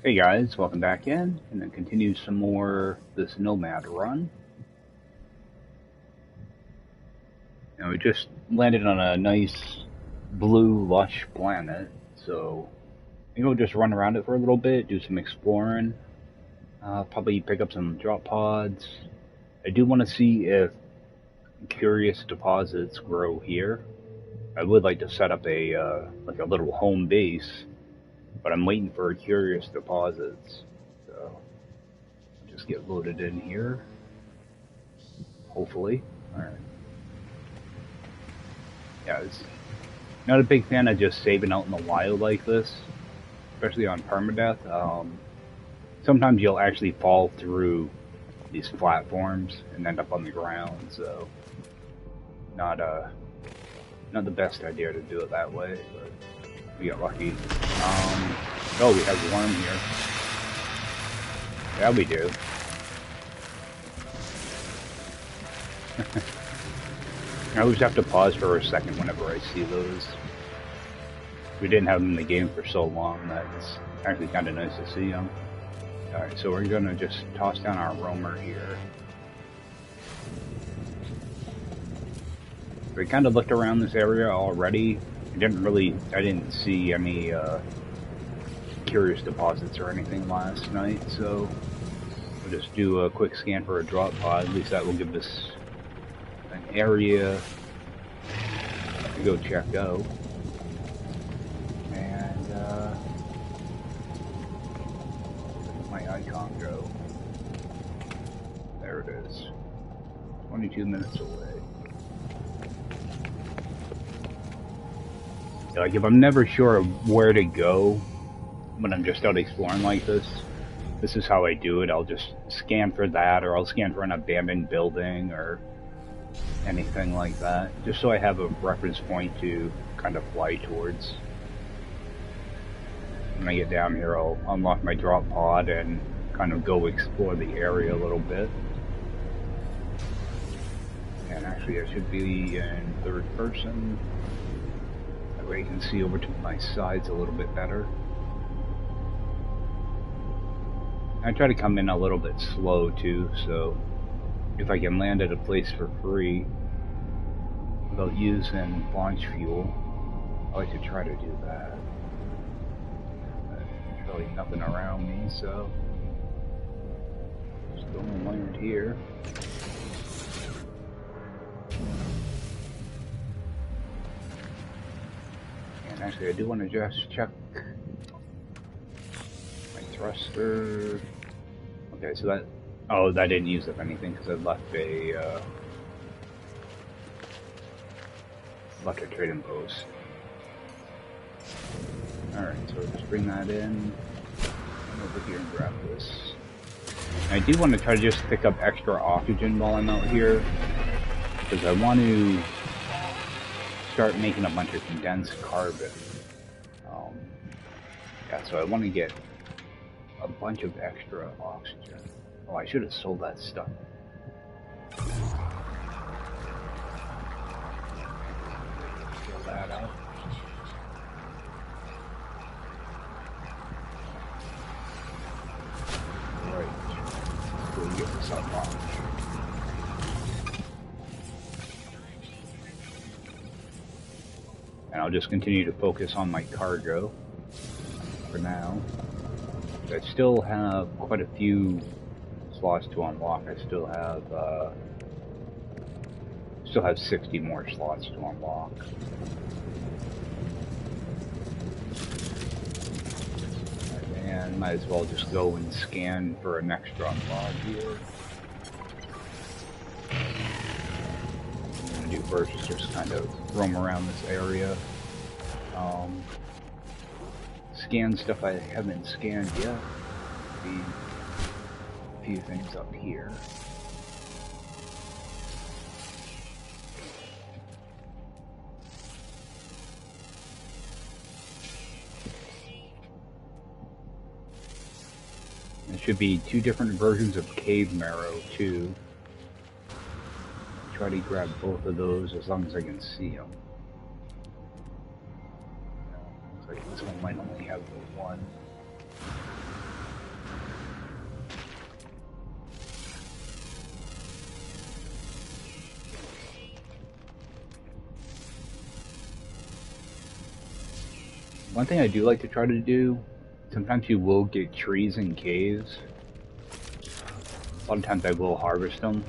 Hey guys, welcome back in, and then continue some more this Nomad run. Now we just landed on a nice blue lush planet, so I think we'll just run around it for a little bit, do some exploring, probably pick up some drop pods. I do want to see if curious deposits grow here. I would like to set up a like a little home base, but I'm waiting for curious deposits. So I'll just get loaded in here. Hopefully. Alright. Yeah, it's not a big fan of just saving out in the wild like this, especially on Permadeath. Sometimes you'll actually fall through these platforms and end up on the ground, so not the best idea to do it that way, but we got lucky. Oh, we have worm here. Yeah, we do. I always have to pause for a second whenever I see those. We didn't have them in the game for so long that it's actually kind of nice to see them. Alright, so we're gonna just toss down our roamer here. We kind of looked around this area already. I didn't see any curious deposits or anything last night, so we'll just do a quick scan for a drop pod. At least that will give us an area to go check out. And where did my icon go? There it is. 22 minutes away. Like, if I'm never sure of where to go when I'm just out exploring like this is how I do it. I'll just scan for that, or I'll scan for an abandoned building or anything like that, just so I have a reference point to kind of fly towards. When I get down here, I'll unlock my drop pod and kind of go explore the area a little bit. And actually, I should be in third person. That way you can see over to my sides a little bit better. I try to come in a little bit slow too, so if I can land at a place for free without using launch fuel, I like to try to do that. There's really nothing around me, so just go and land here. And actually, I do want to just check my thruster. Okay, so that... Oh, that didn't use up anything because I left a trading post. Alright, so just bring that in. Come over here and grab this. And I do want to try to just pick up extra oxygen while I'm out here, because I want to start making a bunch of condensed carbon. Yeah, so I want to get a bunch of extra oxygen. Oh, I should have sold that stuff. Fill that out. Right. We'll get this unlocked. And I'll just continue to focus on my cargo for now. I still have quite a few slots to unlock. I still have 60 more slots to unlock. And might as well just go and scan for an extra unlock here. What I'm gonna do first is just kind of roam around this area. Scan stuff I haven't scanned yet. Be a few things up here. There should be two different versions of cave marrow too. Try to grab both of those as long as I can see them. Looks like this one might only have the one. one thing I do like to try to do, sometimes you will get trees in caves. A lot of times I will harvest them,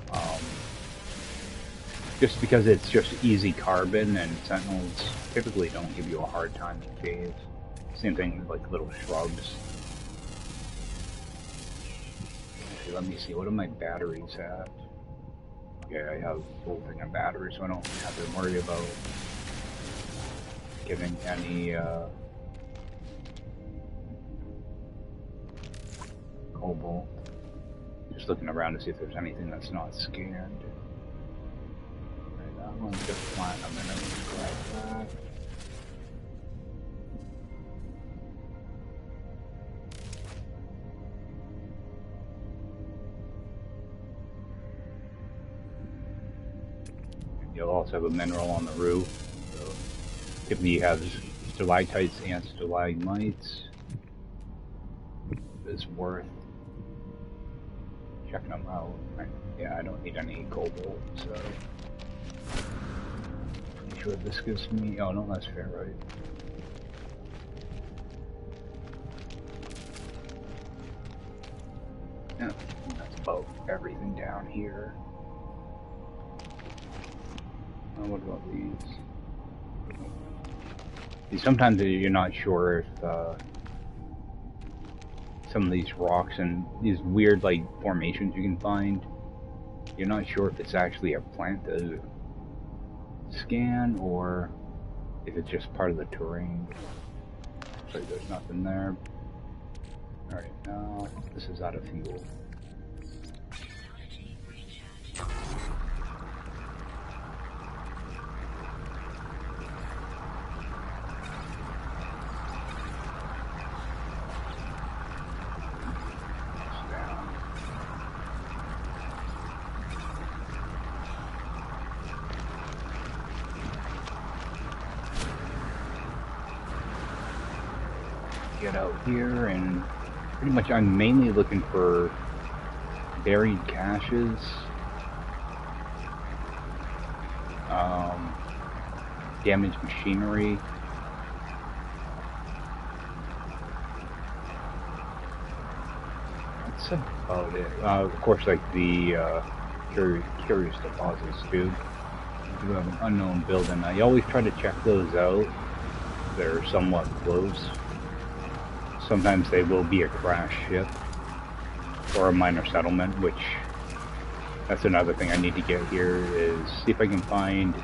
just because it's just easy carbon, and sentinels typically don't give you a hard time in caves. Same thing with like little shrubs. Actually, let me see, what do my batteries have? Okay, I have a full thing of batteries, so I don't have to worry about getting any cobalt. Just looking around to see if there's anything that's not scanned. Right, that one's just platinum, and then we grab that. You'll also have a mineral on the roof. So typically you have stalactites and stalagmites. It's worth checking them out. Yeah, I don't need any cobalt, so pretty sure this gives me. Oh no, that's ferrite. Yeah, that's about everything down here. What about these? Sometimes you're not sure if some of these rocks and these weird like formations you can find, you're not sure if it's actually a plant to scan or if it's just part of the terrain. Looks like there's nothing there. Alright, now this is out of fuel. Get out here, and pretty much I'm mainly looking for buried caches, damaged machinery, that's about it. Of course, like the curious deposits too. You do have an unknown building. I always try to check those out. They're somewhat close. Sometimes they will be a crash ship or a minor settlement, which that's another thing I need to get here, is see if I can find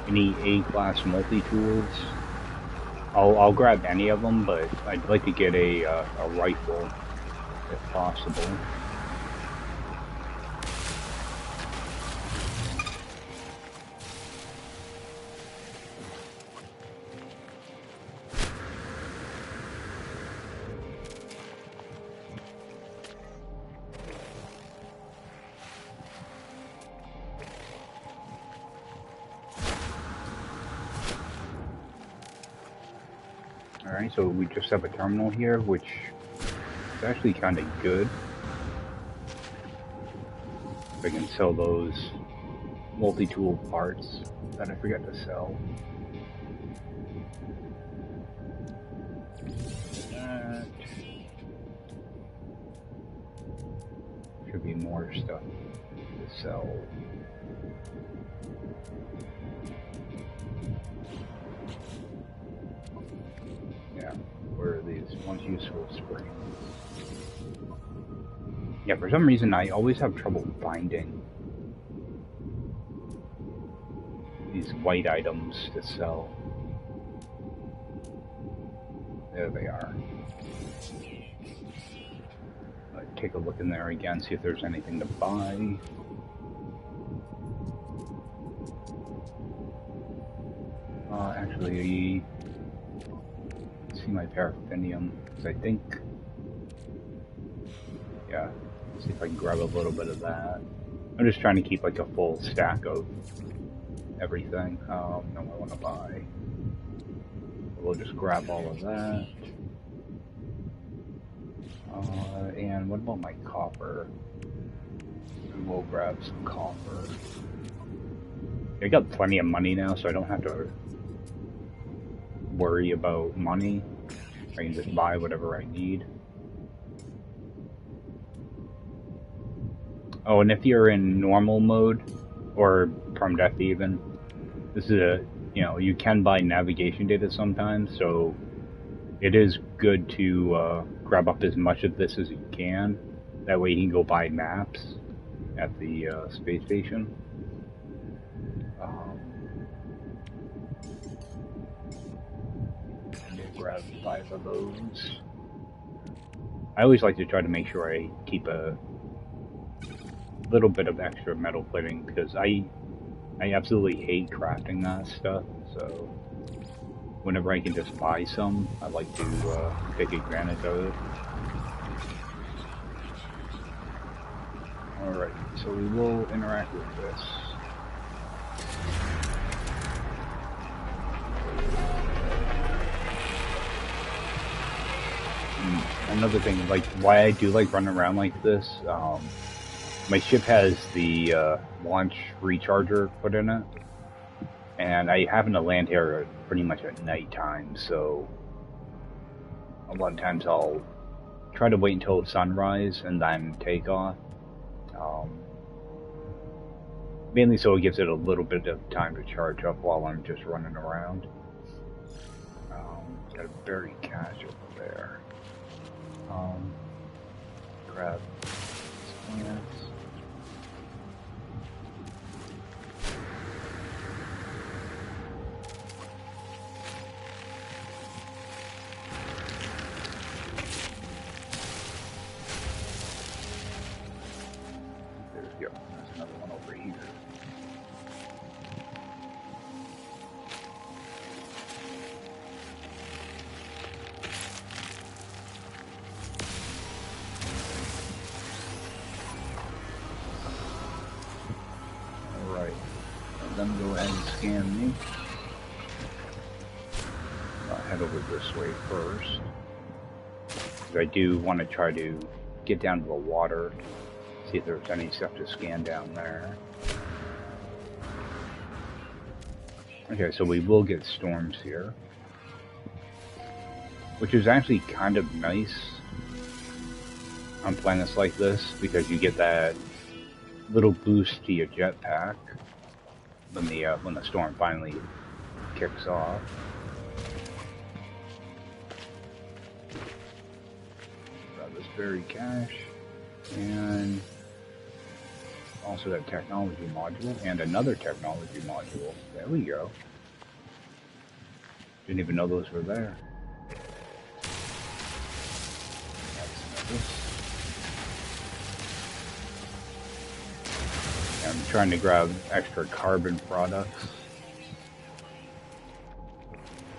any A-class multi-tools. I'll grab any of them, but I'd like to get a rifle if possible. Alright, so we just have a terminal here, which is actually kind of good. If I can sell those multi-tool parts that I forgot to sell. That should be more stuff to sell. Yeah, where are these? One's useful springs. Yeah, for some reason I always have trouble finding these white items to sell. There they are. Take a look in there again, see if there's anything to buy. Actually, let's see my paraffinium, because I think, yeah, see if I can grab a little bit of that. I'm just trying to keep like a full stack of everything. No, I want to buy. We'll just grab all of that. And what about my copper? We'll grab some copper. I got plenty of money now, so I don't have to worry about money. I can just buy whatever I need. Oh, and if you're in normal mode, or Permadeath even, this is a, you can buy navigation data sometimes, so it is good to grab up as much of this as you can. That way you can go buy maps at the space station. Grab 5 of those. I always like to try to make sure I keep a little bit of extra metal plating because I absolutely hate crafting that stuff, so whenever I can just buy some, I like to take advantage of it. Alright, so we will interact with this. Another thing, like, why I do like running around like this, my ship has the launch recharger put in it, and I happen to land here pretty much at nighttime, so a lot of times I'll try to wait until sunrise and then take off. Mainly so it gives it a little bit of time to charge up while I'm just running around. Got a berry cache over there. Grab plants. There we go. There's another one over here. Then go ahead and scan me. I'll head over this way first. I do want to try to get down to the water, see if there's any stuff to scan down there. Okay, so we will get storms here, which is actually kind of nice on planets like this because you get that little boost to your jetpack when the storm finally kicks off. Grab this berry cache, and also that technology module, and another technology module. There we go. Didn't even know those were there. I'm trying to grab extra carbon products.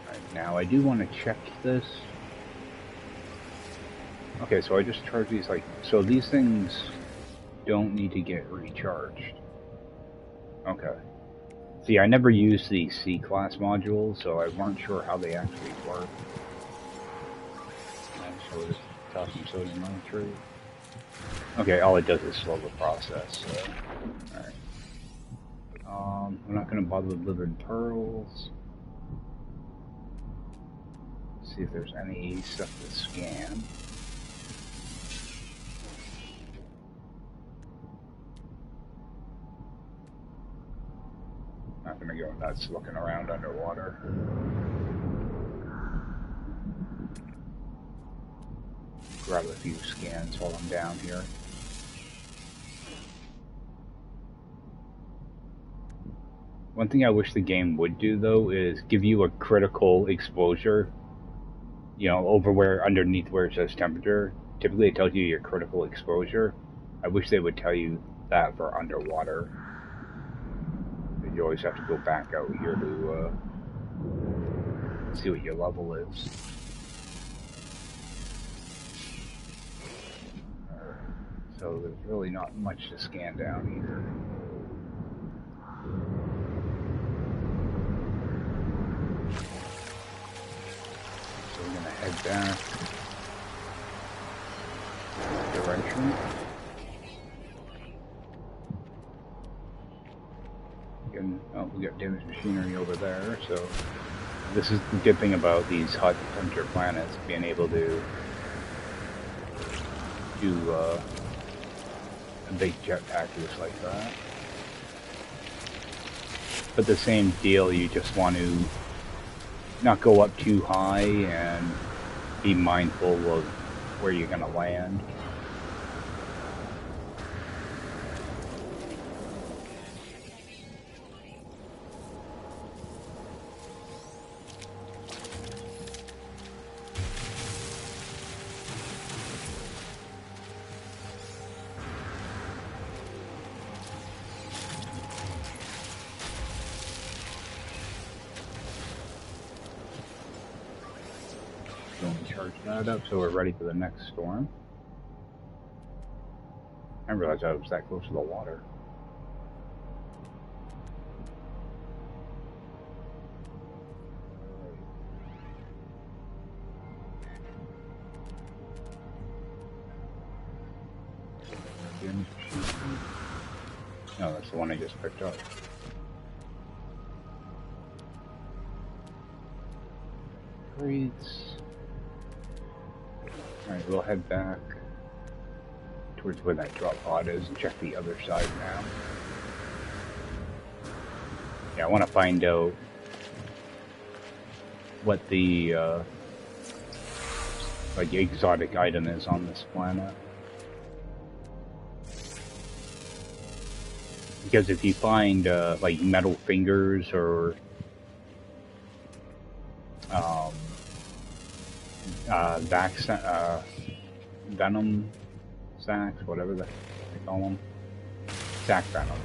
Right, now I do want to check this. Okay, so I just charge these so these things don't need to get recharged. Okay. See, I never used the C-class modules, so I weren't sure how they actually work. So this calcium sodium nitrate. Okay, all it does is slow the process, so... Alright. We're not going to bother with livered pearls. See if there's any stuff to scan. Not going to go nuts looking around underwater. Grab a few scans while I'm down here. One thing I wish the game would do, though, is give you a critical exposure, over underneath where it says temperature. Typically it tells you your critical exposure. I wish they would tell you that for underwater. You always have to go back out here to see what your level is. So there's really not much to scan down here. So we're gonna head back this direction. Again, we got damaged machinery over there, so This is the good thing about these hot temperature planets, being able to do a big jetpack just like that. But the same deal, you just want to not go up too high and be mindful of where you're going to land. Charge that up so we're ready for the next storm. I didn't realize I was that close to the water. No, that's the one I just picked up. Great. Alright, we'll head back towards where that drop pod is and check the other side now. Yeah, I want to find out what the like exotic item is on this planet. Because if you find like metal fingers or venom sacks, whatever they call them, sack venom,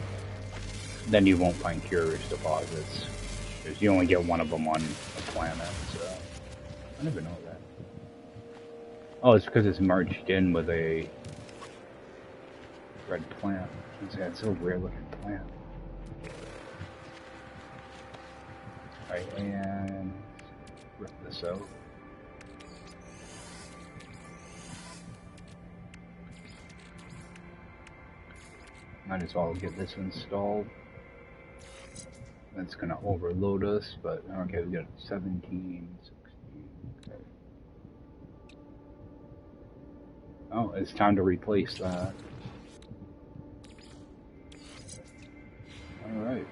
then you won't find curious deposits, because you only get one of them on a planet, so I never know that. Oh, it's because it's merged in with a red plant. It's a weird looking plant. Alright, and rip this out. Might as well get this installed. That's gonna overload us, but okay, we got 17, 16, okay. Oh, it's time to replace that. Alright.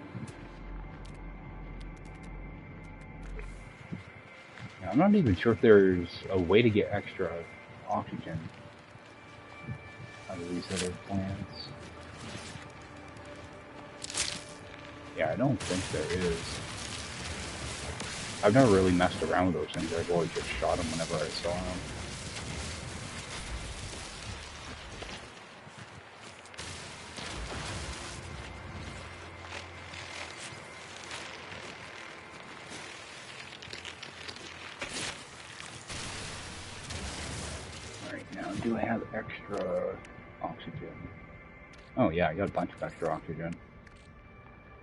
I'm not even sure if there's a way to get extra oxygen out of these other plants. Yeah, I don't think there is. I've never really messed around with those things. I've always just shot them whenever I saw them. Alright, now do I have extra oxygen? Oh yeah, I got a bunch of extra oxygen.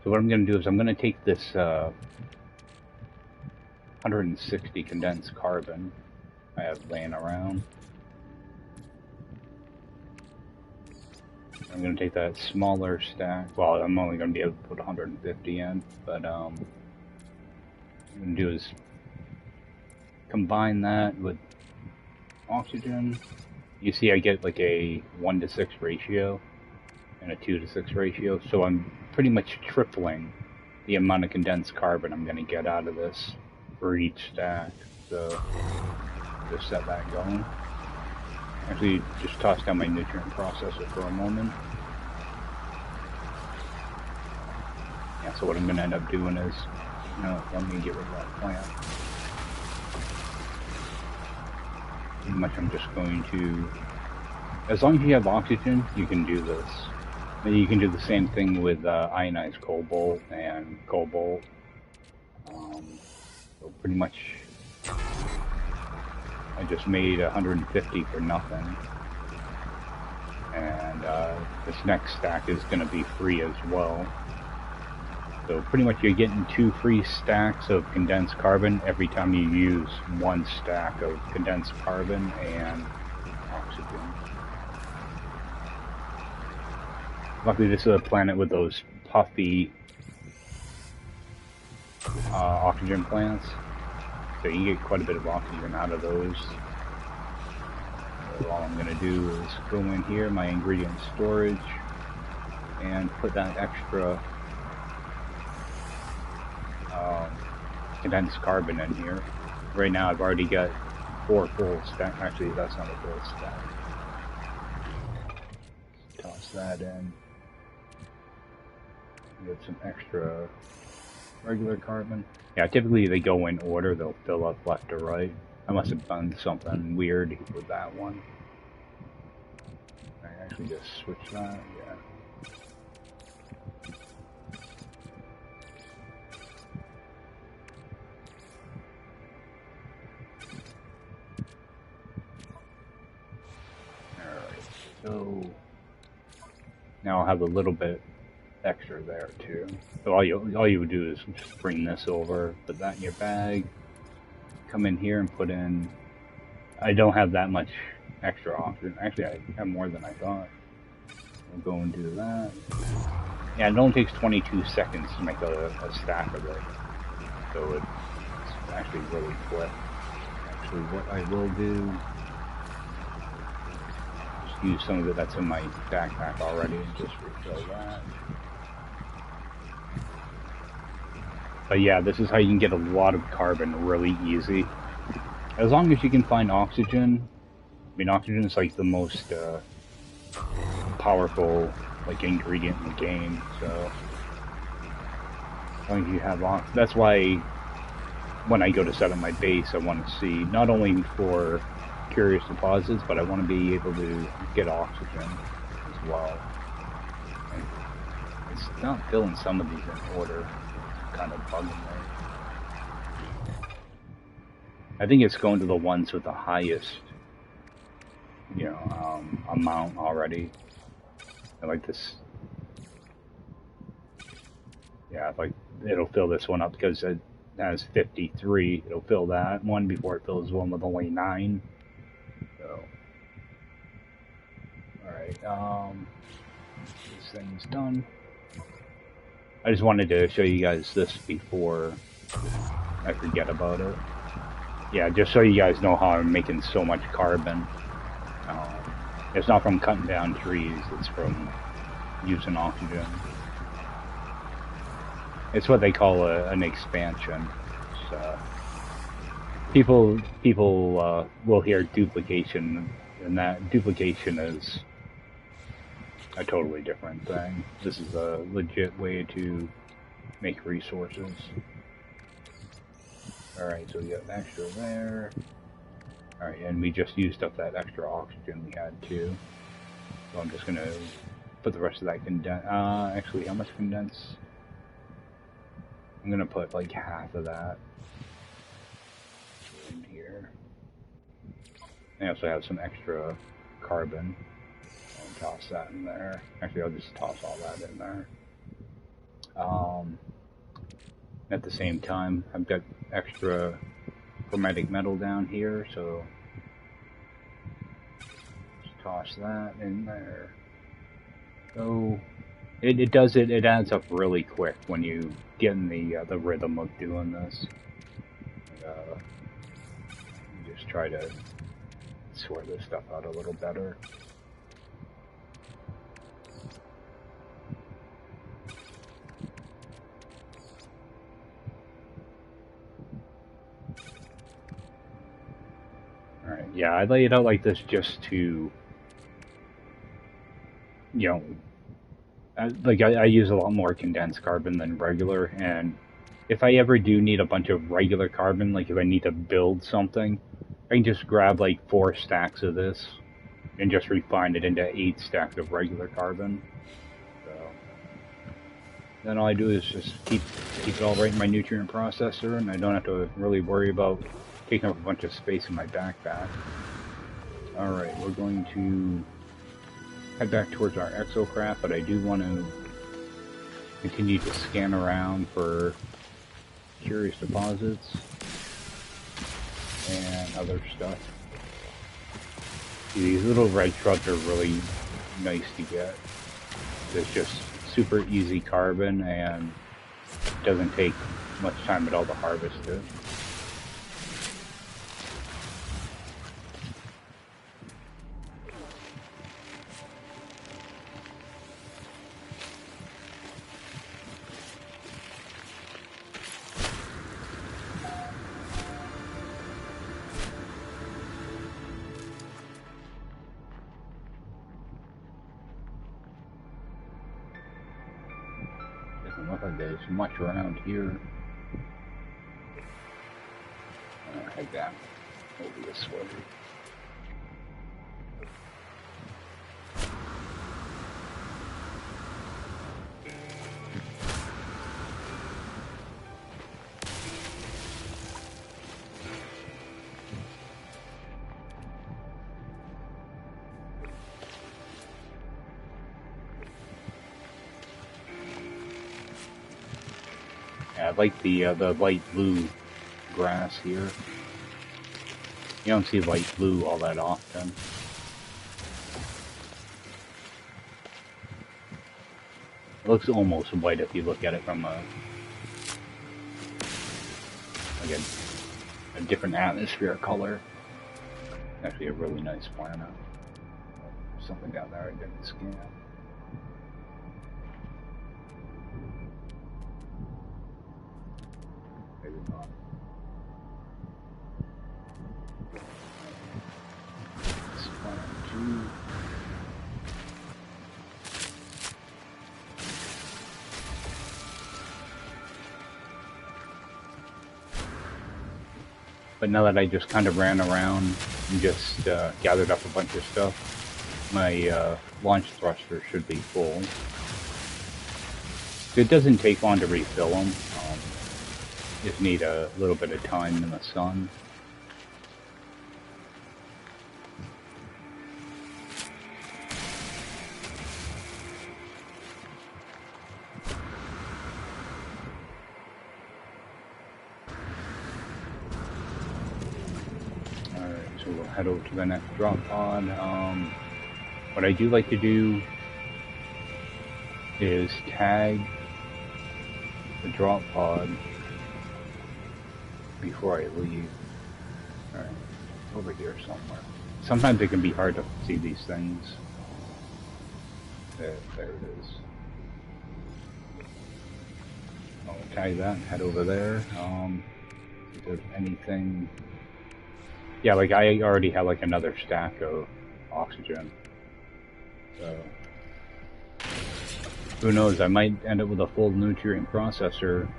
So what I'm going to do is I'm going to take this 160 condensed carbon I have laying around. I'm going to take that smaller stack. Well, I'm only going to be able to put 150 in, but what I'm going to do is combine that with oxygen. You see I get like a 1:6 ratio and a 2:6 ratio, so I'm pretty much tripling the amount of condensed carbon I'm going to get out of this for each stack. So just set that going. Actually, just toss down my nutrient processor for a moment. Yeah, so what I'm going to end up doing is, let me get rid of that plant. Pretty much I'm just going to, as long as you have oxygen, you can do this. And you can do the same thing with ionized cobalt and cobalt. So pretty much, I just made 150 for nothing. And this next stack is going to be free as well. So pretty much you're getting 2 free stacks of condensed carbon every time you use 1 stack of condensed carbon and oxygen. Luckily this is a planet with those puffy oxygen plants. So you can get quite a bit of oxygen out of those. So all I'm going to do is go in here, my ingredient storage, and put that extra condensed carbon in here. Right now I've already got 4 full stack. Actually, that's not a full stack. Toss that in. Get some extra regular carbon. Yeah, typically they go in order. They'll fill up left to right. I must have done something weird with that one. I actually just switch that. Yeah. So now I'll have a little bit extra there too. So all you would do is just bring this over, put that in your bag, come in here and put in. I don't have that much extra oxygen. Actually, I have more than I thought. We'll go and do that. Yeah, it only takes 22 seconds to make a stack of it, so it's actually really quick. Actually, what I will do. Use some of it that's in my backpack already and just refill that. But yeah, this is how you can get a lot of carbon really easy. As long as you can find oxygen. I mean, oxygen is like the most powerful like ingredient in the game. So as long as you have that's why when I go to set up my base, I want to see not only for curious deposits, but I want to be able to get oxygen as well. And it's not filling some of these in order, kind of bugging me. I think it's going to the ones with the highest, you know, amount already. I like this. Yeah, like it'll fill this one up because it has 53. It'll fill that one before it fills one with only 9. So, alright, this thing's done. I just wanted to show you guys this before I forget about it. Yeah, just so you guys know how I'm making so much carbon. It's not from cutting down trees, it's from using oxygen. It's what they call an expansion. People will hear duplication, and that duplication is a totally different thing. This is a legit way to make resources. Alright, so we got extra there. Alright, and we just used up that extra oxygen we had too. So I'm just gonna put the rest of that actually, how much condense? I'm gonna put like half of that in here. I also have some extra carbon. I'll toss that in there. Actually, I'll just toss all that in there. At the same time, I've got extra chromatic metal down here, so just toss that in there. So it adds up really quick when you get in the rhythm of doing this. Just try to sort this stuff out a little better. Alright, yeah, I lay it out like this just to, you know, I use a lot more condensed carbon than regular, and if I ever do need a bunch of regular carbon, like if I need to build something, I can just grab like 4 stacks of this and just refine it into 8 stacks of regular carbon. So then all I do is just keep it all right in my nutrient processor, and I don't have to really worry about taking up a bunch of space in my backpack. Alright, we're going to head back towards our Exocraft, but I do want to continue to scan around for curious deposits and other stuff. These little red shrubs are really nice to get. It's just super easy carbon and doesn't take much time at all to harvest it. look like there's much around here. Head back over this way. Yeah, I like the light blue grass here. You don't see light blue all that often. It looks almost white if you look at it from a different atmosphere color. Actually, a really nice planet. Something down there I didn't scan. Maybe not. This planet 2. But now that I just kind of ran around and just gathered up a bunch of stuff, my launch thruster should be full. It doesn't take long to refill them. Just need a little bit of time in the sun. So we'll head over to the next drop pod. What I do like to do is tag the drop pod before I leave. Alright, over here somewhere. Sometimes it can be hard to see these things. There it is. I'll tag that and head over there. If there's anything... Yeah, like I already have like another stack of oxygen. So who knows, I might end up with a full nutrient processor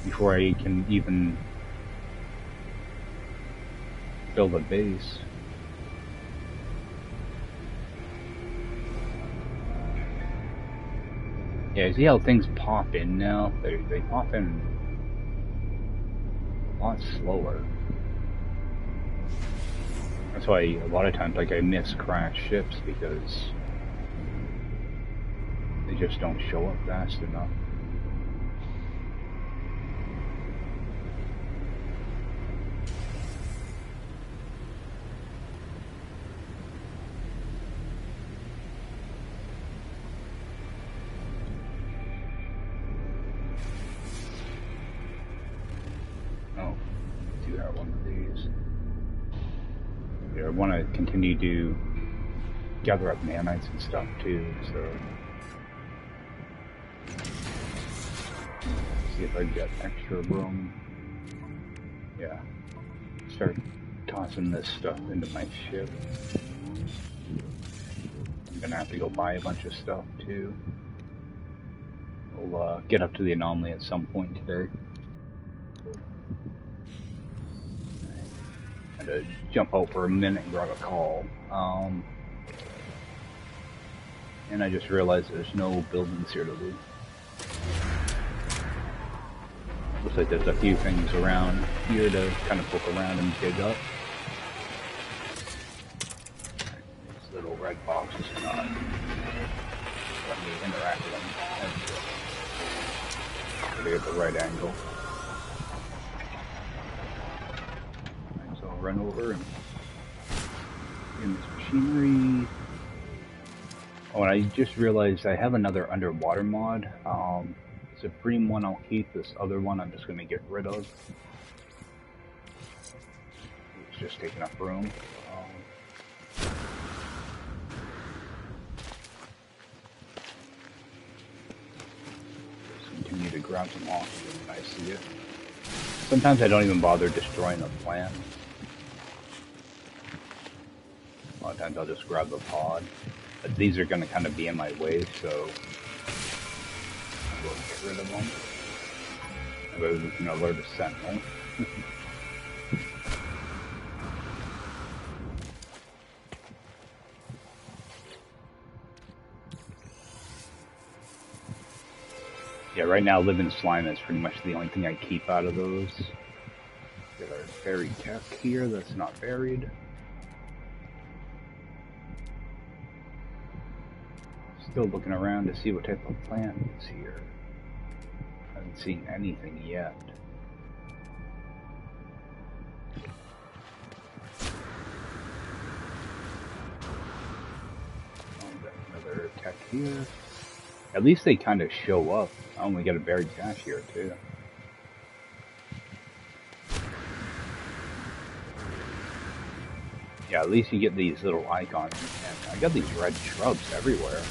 before I can even build a base. Yeah, see how things pop in now? They pop in a lot slower. That's why a lot of times, like, I miss crashed ships because they just don't show up fast enough. Oh, I do have one of these. I want to continue to gather up nanites and stuff too, so see if I get extra room. Yeah, start tossing this stuff into my ship. I'm gonna have to go buy a bunch of stuff too. We'll get up to the anomaly at some point today. To jump out for a minute and grab a call. And I just realized there's no buildings here to loot. Looks like there's a few things around here to kind of poke around and dig up. These little red boxes are not let me interact with them. They get the right angle. Run over and in this machinery. Oh, and I just realized I have another underwater mod. Supreme one I'll keep, this other one I'm just going to get rid of. It's just taking up room. Just continue to grab some oxygen when I see it. Sometimes I don't even bother destroying the plant. A lot of times I'll just grab the pod, but these are going to kind of be in my way, so we'll get rid of them. Maybe we can alert a sentinel. Yeah, right now living slime is pretty much the only thing I keep out of those. Get our buried tech here that's not buried. Still looking around to see what type of plant is here. Haven't seen anything yet. Another tech here. At least they kind of show up. I only got a buried cache here too. Yeah, at least you get these little icons. And I got these red shrubs everywhere.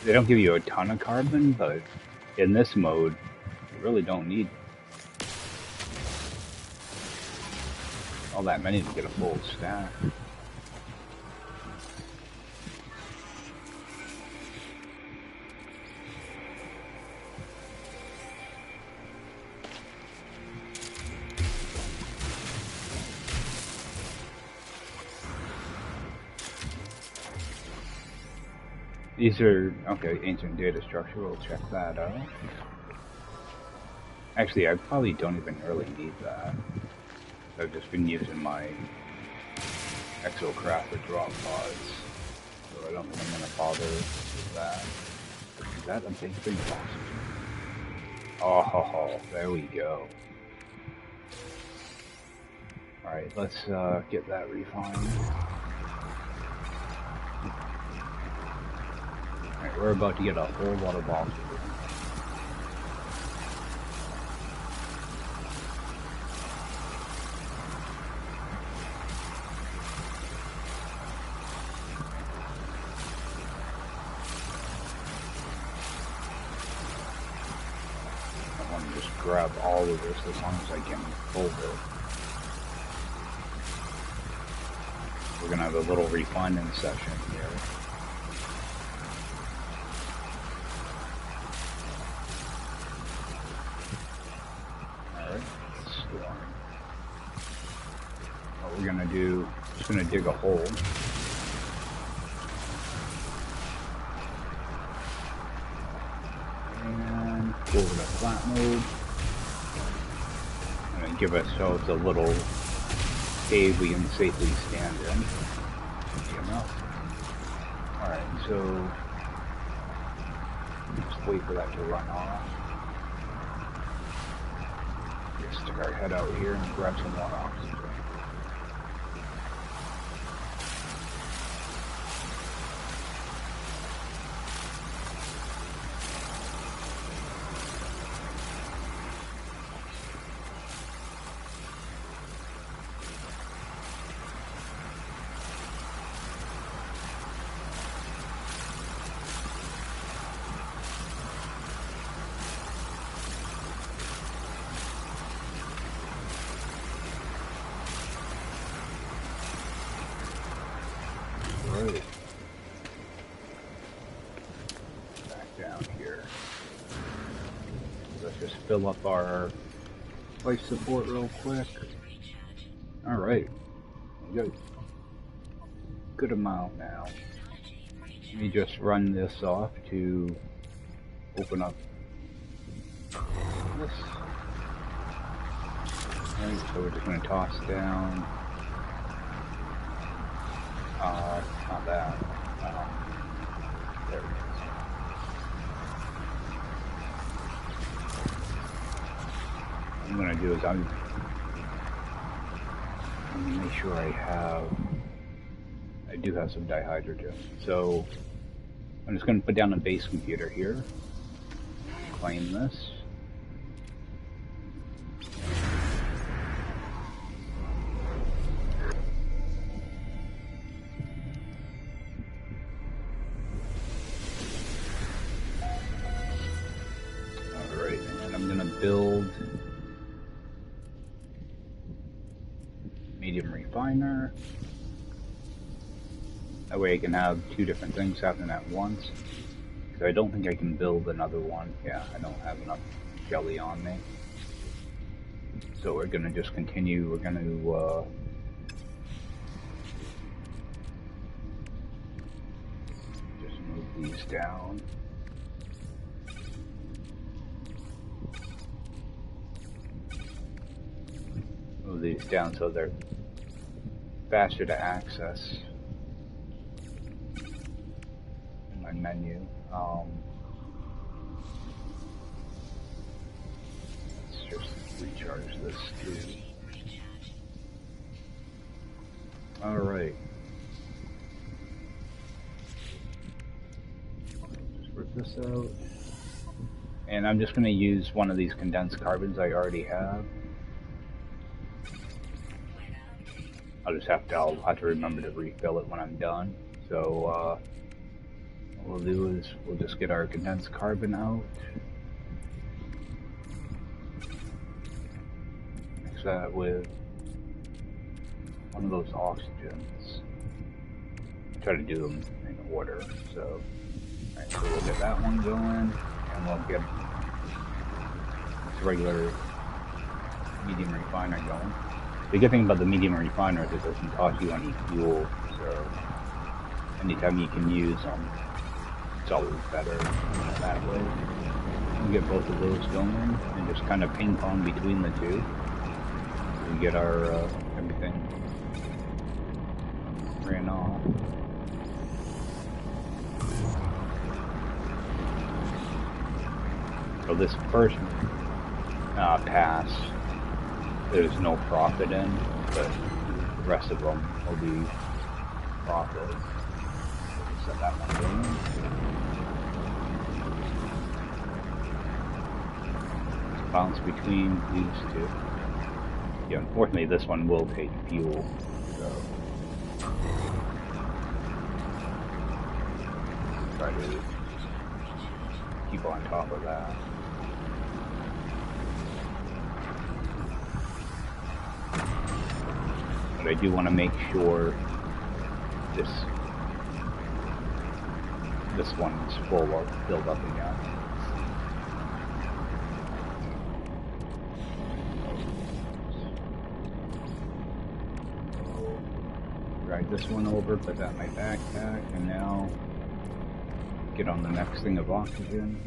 They don't give you a ton of carbon, but in this mode, you really don't need all that many to get a full stack. These are, okay, ancient data structure, we'll check that out. Actually, I probably don't even really need that. I've just been using my Exocraft to drop pods, so I don't think I'm going to bother with that. Is that a big thing of oxygen? Oh, there we go. Alright, let's get that refined. Alright, we're about to get a whole lot of oxygen. I want to just grab all of this as long as I can hold it. We're going to have a little refining session here. What we're gonna do, just gonna dig a hole. And go over to flat mode. And then give ourselves a little cave we can safely stand in. Easy enough. Alright, so just wait for that to run off. Just stick our head out here and grab some more oxygen. Back down here. Let's just fill up our life support real quick. Alright. We got a good amount now. Let me just run this off to open up this. Alright, so we're just going to toss down. Not that. There we go. What I'm going to do is I'm going to make sure I do have some dihydrogen. So I'm just going to put down a base computer here. Claim this. Build medium refiner. That way I can have two different things happening at once. because I don't think I can build another one. Yeah, I don't have enough jelly on me. So we're gonna just continue. We're gonna just move these down. Move these down so they're faster to access in my menu. Let's just recharge this too. Alright. Just rip this out. And I'm just going to use one of these condensed carbons I already have. I'll have to remember to refill it when I'm done. So what we'll do is we'll just get our condensed carbon out. Mix that with one of those oxygens. Try to do them in order. So, alright, so we'll get that one going, and we'll get this regular medium refiner going. The good thing about the medium refiner is it doesn't cost you any fuel, so anytime you can use them, it's always better that way. We'll get both of those going and just kind of ping pong between the two. We get our everything ran off. So this first pass, there's no profit in, but the rest of them will be profit. Set that one going. Bounce between these two. Yeah, unfortunately this one will take fuel, so try to keep on top of that. But I do want to make sure this one's full or filled up again. Drag this one over, put that in my backpack, and now get on the next thing of oxygen.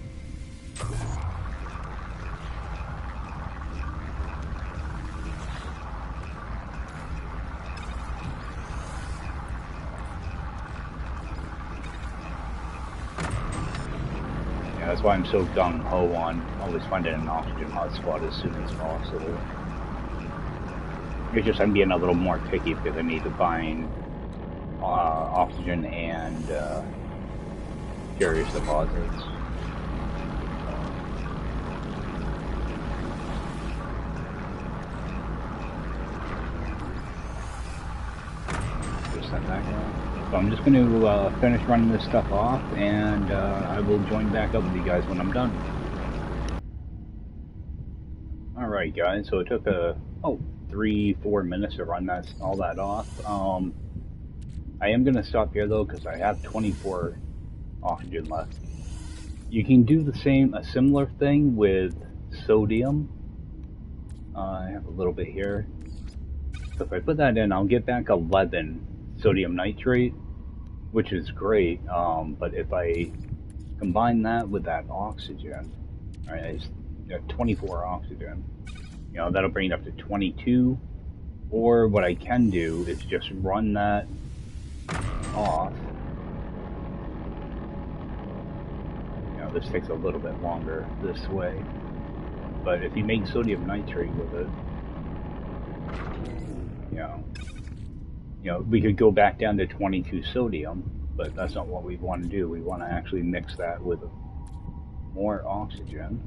That's why I'm so gung-ho on always finding an oxygen hotspot as soon as possible. It's just I'm being a little more picky because I need to find oxygen and curious deposits. Just set that going. So I'm just going to finish running this stuff off, and I will join back up with you guys when I'm done. Alright guys, so it took 3-4 minutes to run all that off. I am going to stop here though, because I have 24 oxygen left. You can do a similar thing with sodium. I have a little bit here. So if I put that in, I'll get back 11 sodium nitrate, which is great, but if I combine that with that oxygen, alright, I just got 24 oxygen, you know, that'll bring it up to 22, or what I can do is just run that off. You know, this takes a little bit longer this way, but if you make sodium nitrate with it, you know, we could go back down to 22 sodium, but that's not what we want to do. We want to actually mix that with more oxygen.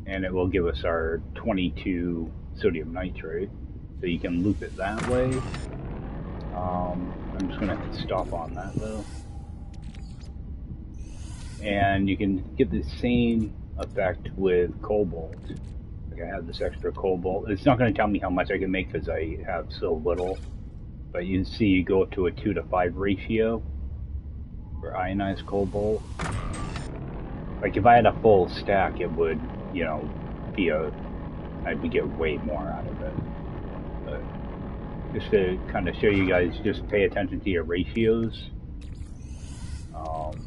And it will give us our 22 sodium nitrate. So you can loop it that way. I'm just going to hit stop on that though. And you can get the same effect with cobalt. I have this extra cobalt. It's not going to tell me how much I can make because I have so little but you see you go up to a 2:5 ratio for ionized cobalt. Like if I had a full stack, it would, you know, I would get way more out of it. But just to kind of show you guys, just pay attention to your ratios.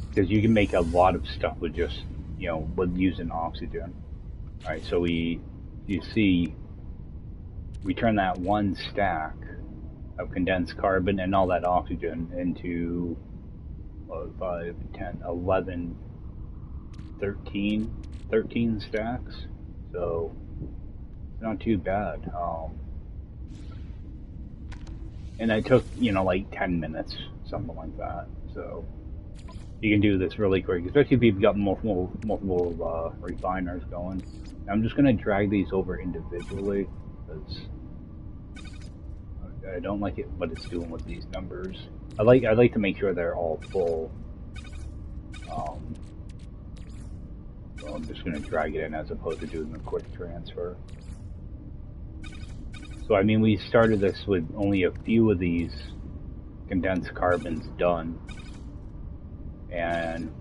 Because you can make a lot of stuff with just, you know, with using oxygen. Alright, so you see, we turn that one stack of condensed carbon and all that oxygen into 5, 10, 11, 13 stacks. So, not too bad. And I took, you know, like 10 minutes, something like that. So, you can do this really quick, especially if you've got multiple refiners going. I'm just going to drag these over individually, because I don't like it what it's doing with these numbers. I like to make sure they're all full. So I'm just going to drag it in as opposed to doing a quick transfer. So I mean, we started this with only a few of these condensed carbons done, and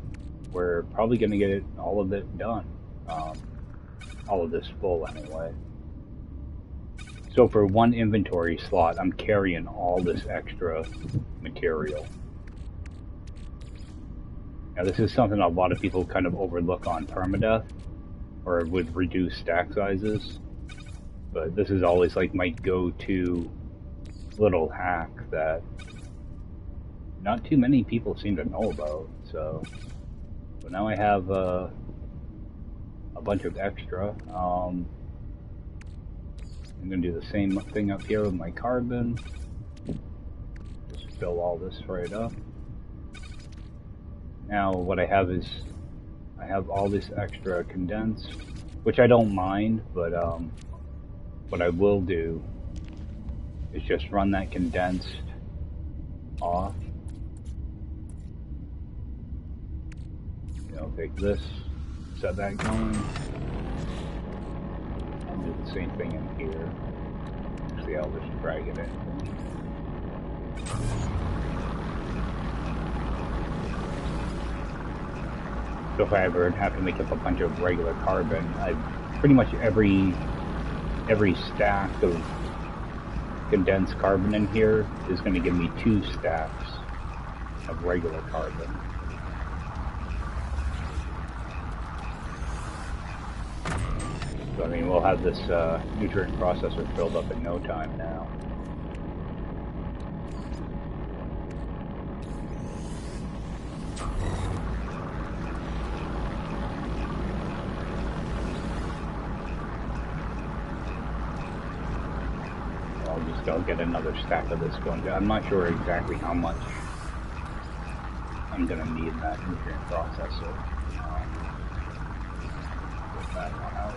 we're probably going to get all of it done. All of this full anyway. So for one inventory slot, I'm carrying all this extra material. Now this is something a lot of people kind of overlook on Permadeath, or with reduced stack sizes. But this is always like my go-to little hack that not too many people seem to know about. So now I have a bunch of extra. I'm going to do the same thing up here with my carbon. Just fill all this right up. Now what I have is, I have all this extra condensed, which I don't mind, but what I will do is just run that condensed off. You know, take this, set that going. Do the same thing in here. Actually, I'll just drag it in. So if I ever have to make up a bunch of regular carbon, pretty much every stack of condensed carbon in here is going to give me 2 stacks of regular carbon. So I mean, we'll have this nutrient processor filled up in no time now. I'll get another stack of this going. I'm not sure exactly how much I'm going to need in that nutrient processor. Get that one out.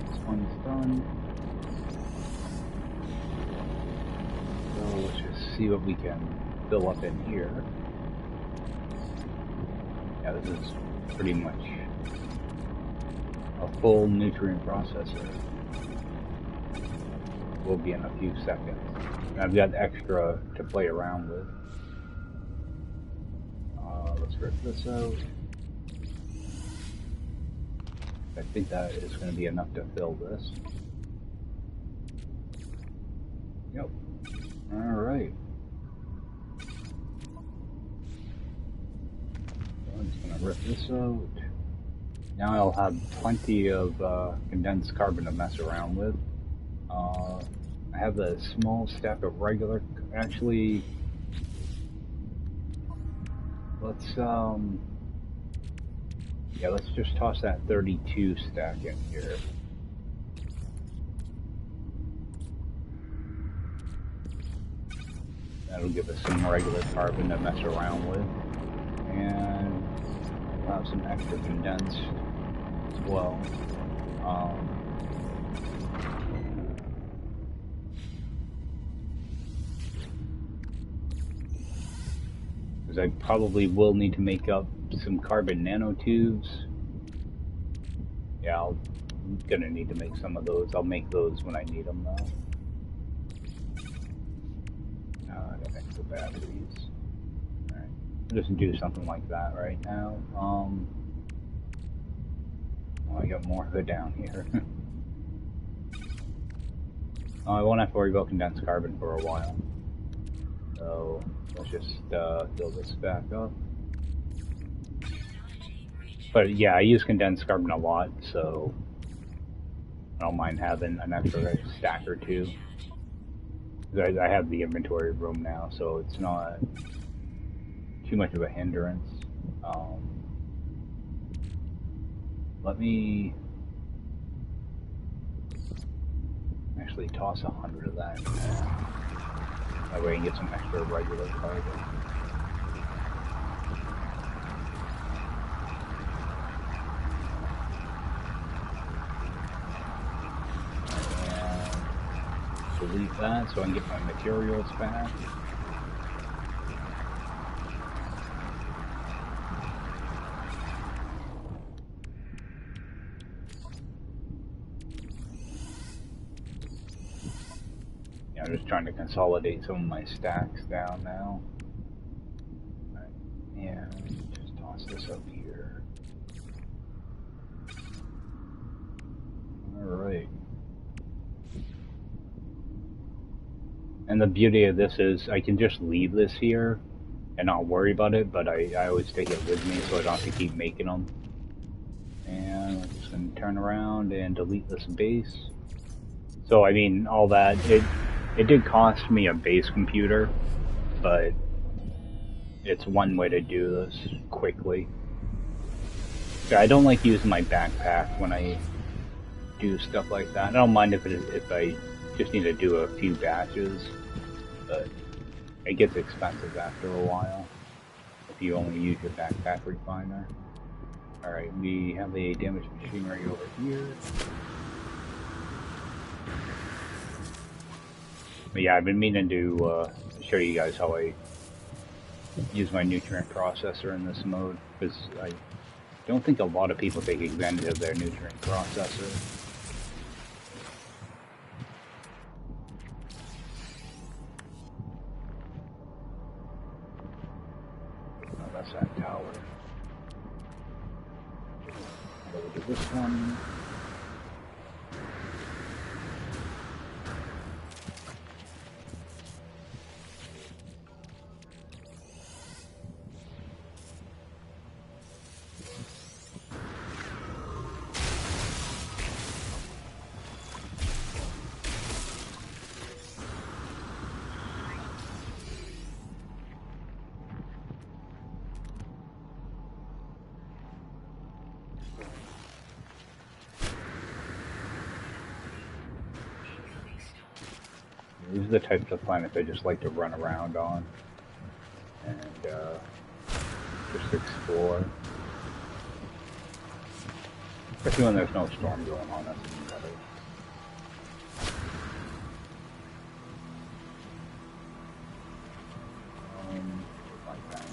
This one's done. So let's just see what we can fill up in here. Yeah, this is pretty much a full nutrient processor. Will be in a few seconds. And I've got extra to play around with. Let's rip this out. I think that is going to be enough to fill this. Yep. Alright. So I'm just going to rip this out. Now I'll have plenty of condensed carbon to mess around with. I have a small stack of regular. Actually, let's just toss that 32 stack in here. That'll give us some regular carbon to mess around with, and we'll have some extra condensed as well. Because I probably will need to make up some carbon nanotubes. Yeah, I'll I'm gonna need to make some of those. I'll make those when I need them, though. I got extra batteries. Alright. I'll just do something like that right now. Oh, I got more of it down here. I won't have to worry about condensed carbon for a while. So, let's just fill this back up. But yeah, I use condensed carbon a lot, so I don't mind having an extra stack or two. I have the inventory room now, so it's not too much of a hindrance. Let me actually toss 100 of that in there. That way I can get some extra regular carbon. And delete that so I can get my materials back. I'm just trying to consolidate some of my stacks down now. Right. And just toss this up here. Alright. And the beauty of this is I can just leave this here and not worry about it, but I always take it with me so I don't have to keep making them. And I'm just going to turn around and delete this base. So I mean, all that, it did cost me a base computer, but it's one way to do this quickly. So I don't like using my backpack when I do stuff like that. I don't mind if I just need to do a few batches, but it gets expensive after a while if you only use your backpack refiner. Alright, we have a damaged machinery over here. But yeah, I've been meaning to show you guys how I use my nutrient processor in this mode, because I don't think a lot of people take advantage of their nutrient processor. Oh, that's that tower. How do we do this one? These are the types of planets I just like to run around on and just explore. Especially when there's no storm going on. That's even better. Like that.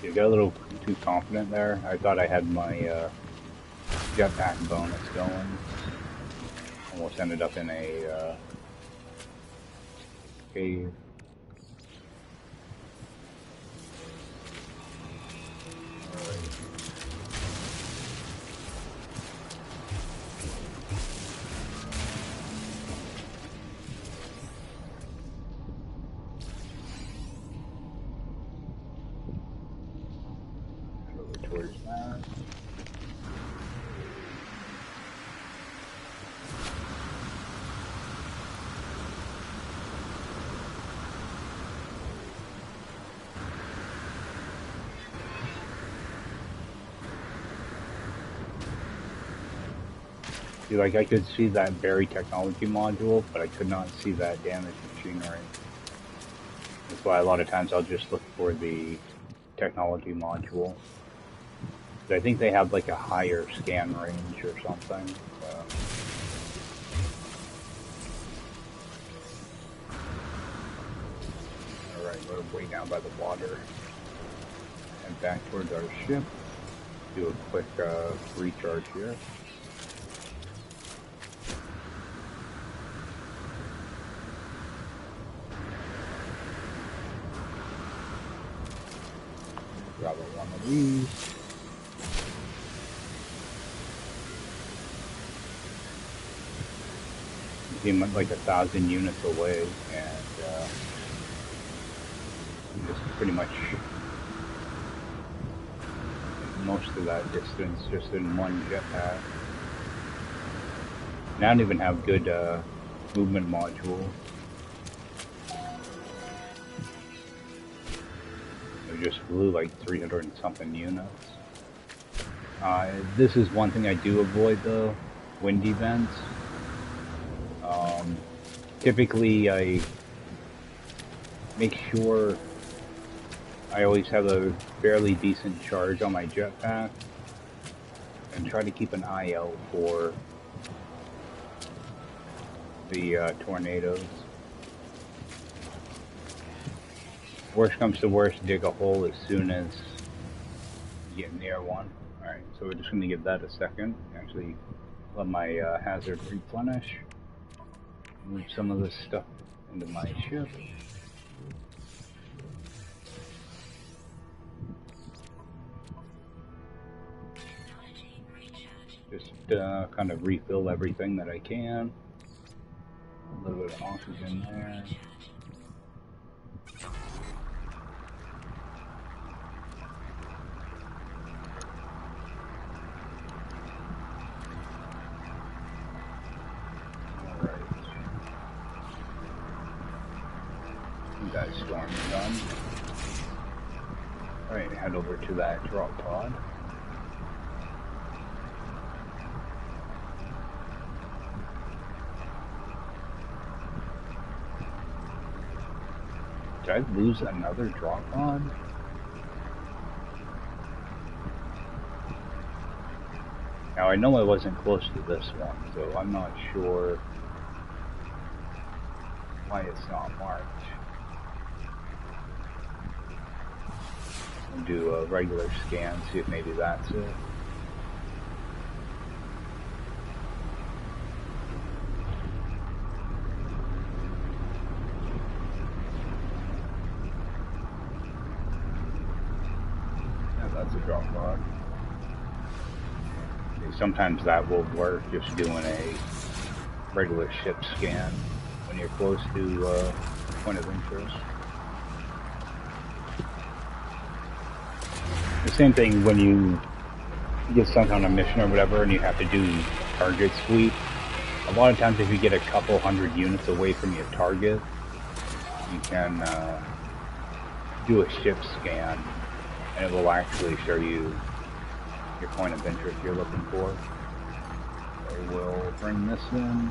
You got a little too confident there. I thought I had my jetpack bonus going. Almost ended up in a cave. Towards that. See, like I could see that berry technology module, but I could not see that damaged machinery. That's why a lot of times I'll just look for the technology module. I think they have like a higher scan range or something. So. Alright, we're way down by the water. And back towards our ship. Do a quick recharge here. Grab one of these. Came like 1,000 units away, and just pretty much most of that distance just in one jetpack. And I don't even have good movement module. I just flew like 300 and something units. This is one thing I do avoid though, wind events. Typically I make sure I always have a fairly decent charge on my jetpack and try to keep an eye out for the tornadoes. Worst comes to worst, dig a hole as soon as you get near one. Alright, so we're just going to give that a second. Actually, let my hazard replenish. Move some of this stuff into my ship. Just kind of refill everything that I can. A little bit of oxygen there. That storm's done. Alright, head over to that drop pod. Did I lose another drop pod? Now I know I wasn't close to this one, so I'm not sure why it's not marked. I'll do a regular scan, see if maybe that's it. Yeah, that's a drop pod. Sometimes that will work, just doing a regular ship scan when you're close to point of interest. The same thing when you get sent on a mission or whatever and you have to do target sweep. A lot of times if you get a couple hundred units away from your target, you can do a ship scan and it will actually show you your point of interest you're looking for. So we'll bring this in.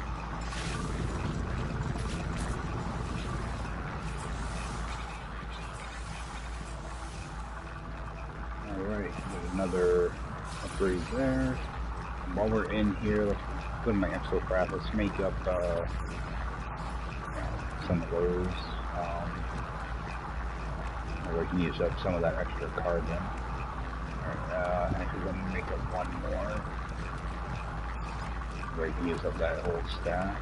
Alright, another upgrade there. And while we're in here, let's go to my Exocraft. Let's make up some of those. Or we can use up some of that extra carbon. Actually, let me make up one more. Where you can use up that whole stack.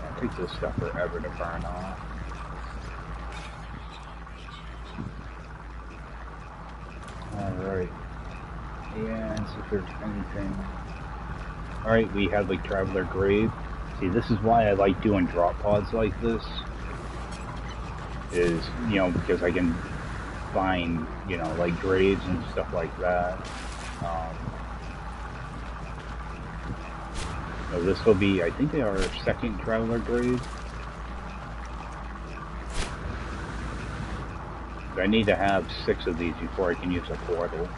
It takes this stuff forever to burn off. Alright. And see if there's anything. Alright, we have like Traveler Grave. See, this is why I like doing drop pods like this. Is, you know, because I can find, you know, like graves and stuff like that. So this will be, I think they are our second Traveler Grave. I need to have 6 of these before I can use a portal.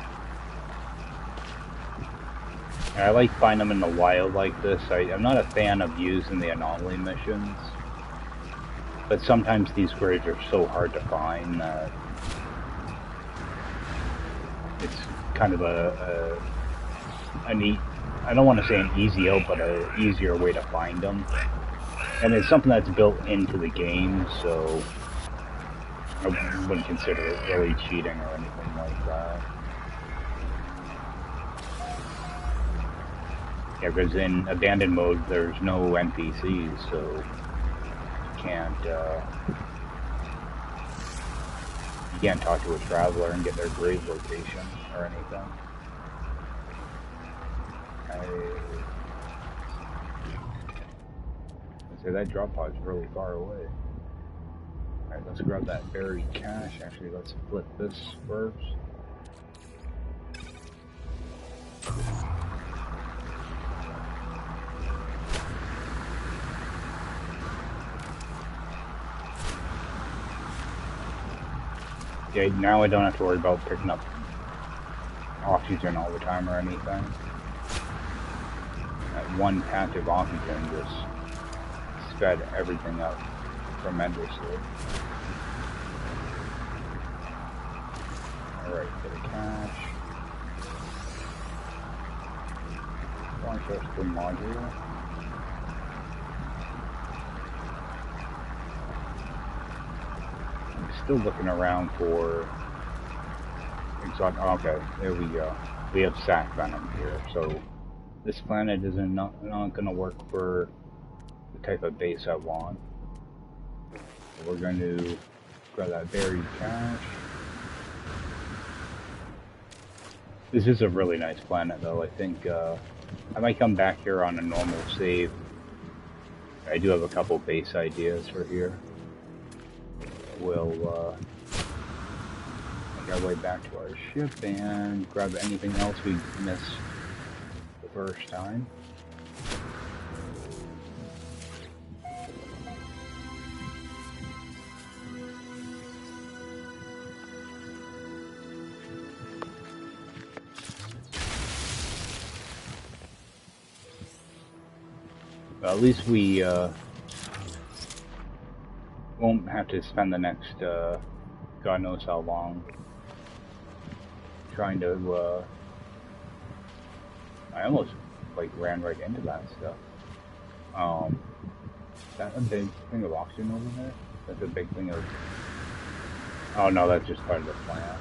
And I like finding them in the wild like this. I'm not a fan of using the anomaly missions. But sometimes these grids are so hard to find that it's kind of a neat, I don't want to say an easy out, but a easier way to find them. And it's something that's built into the game, so I wouldn't consider it really cheating or anything like that. Yeah, because in abandoned mode, there's no NPCs, so you can't talk to a traveler and get their grave location or anything. So that drop pod's really far away. Alright, let's grab that buried cache. Actually, let's flip this first. Yeah, now I don't have to worry about picking up oxygen all the time or anything. That one patch of oxygen just sped everything up tremendously. Alright, get a cache. Launch us the module. I'm still looking around for exotic. Okay, there we go. We have sac venom here, so this planet is not going to work for the type of base I want. So we're going to grab that buried cache. This is a really nice planet, though. I think I might come back here on a normal save. I do have a couple base ideas for here. We'll make our way back to our ship and grab anything else we missed the first time. Well, at least we won't have to spend the next God knows how long trying to I almost like ran right into that stuff. Is that a big thing of oxygen over there? That's a big thing of... Oh no, that's just part of the plant.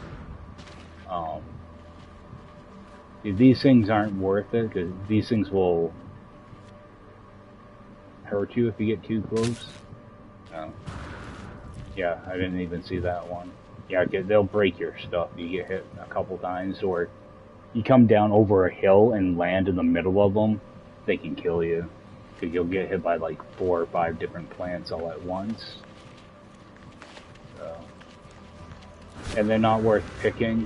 These things aren't worth it, because these things will hurt you if you get too close. Yeah, I didn't even see that one. Yeah, they'll break your stuff. You get hit a couple times, or you come down over a hill and land in the middle of them, they can kill you. Because you'll get hit by like 4 or 5 different plants all at once. So, and they're not worth picking,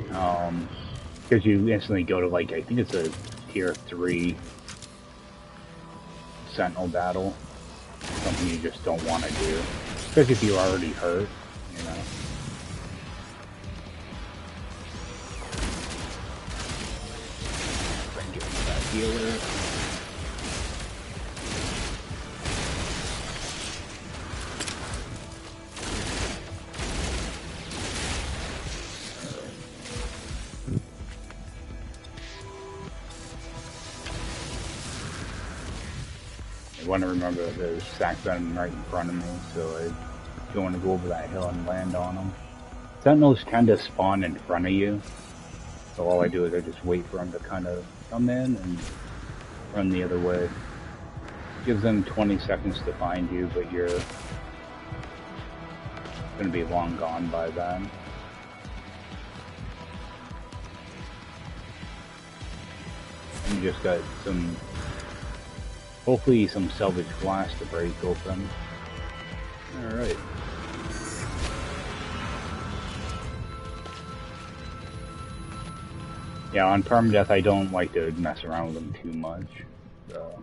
because you instantly go to like, I think it's a tier 3 sentinel battle. Something you just don't want to do. Especially if you're already hurt, you know. Try and get that healer. I want to remember that there's sac venom right in front of me, so I don't want to go over that hill and land on them. Sentinels tend to spawn in front of you, so all I do is I just wait for them to kind of come in and run the other way. Gives them 20 seconds to find you, but you're going to be long gone by then. And you just got some... hopefully some salvage glass to break open. Alright. Yeah, on Permadeath I don't like to mess around with them too much. So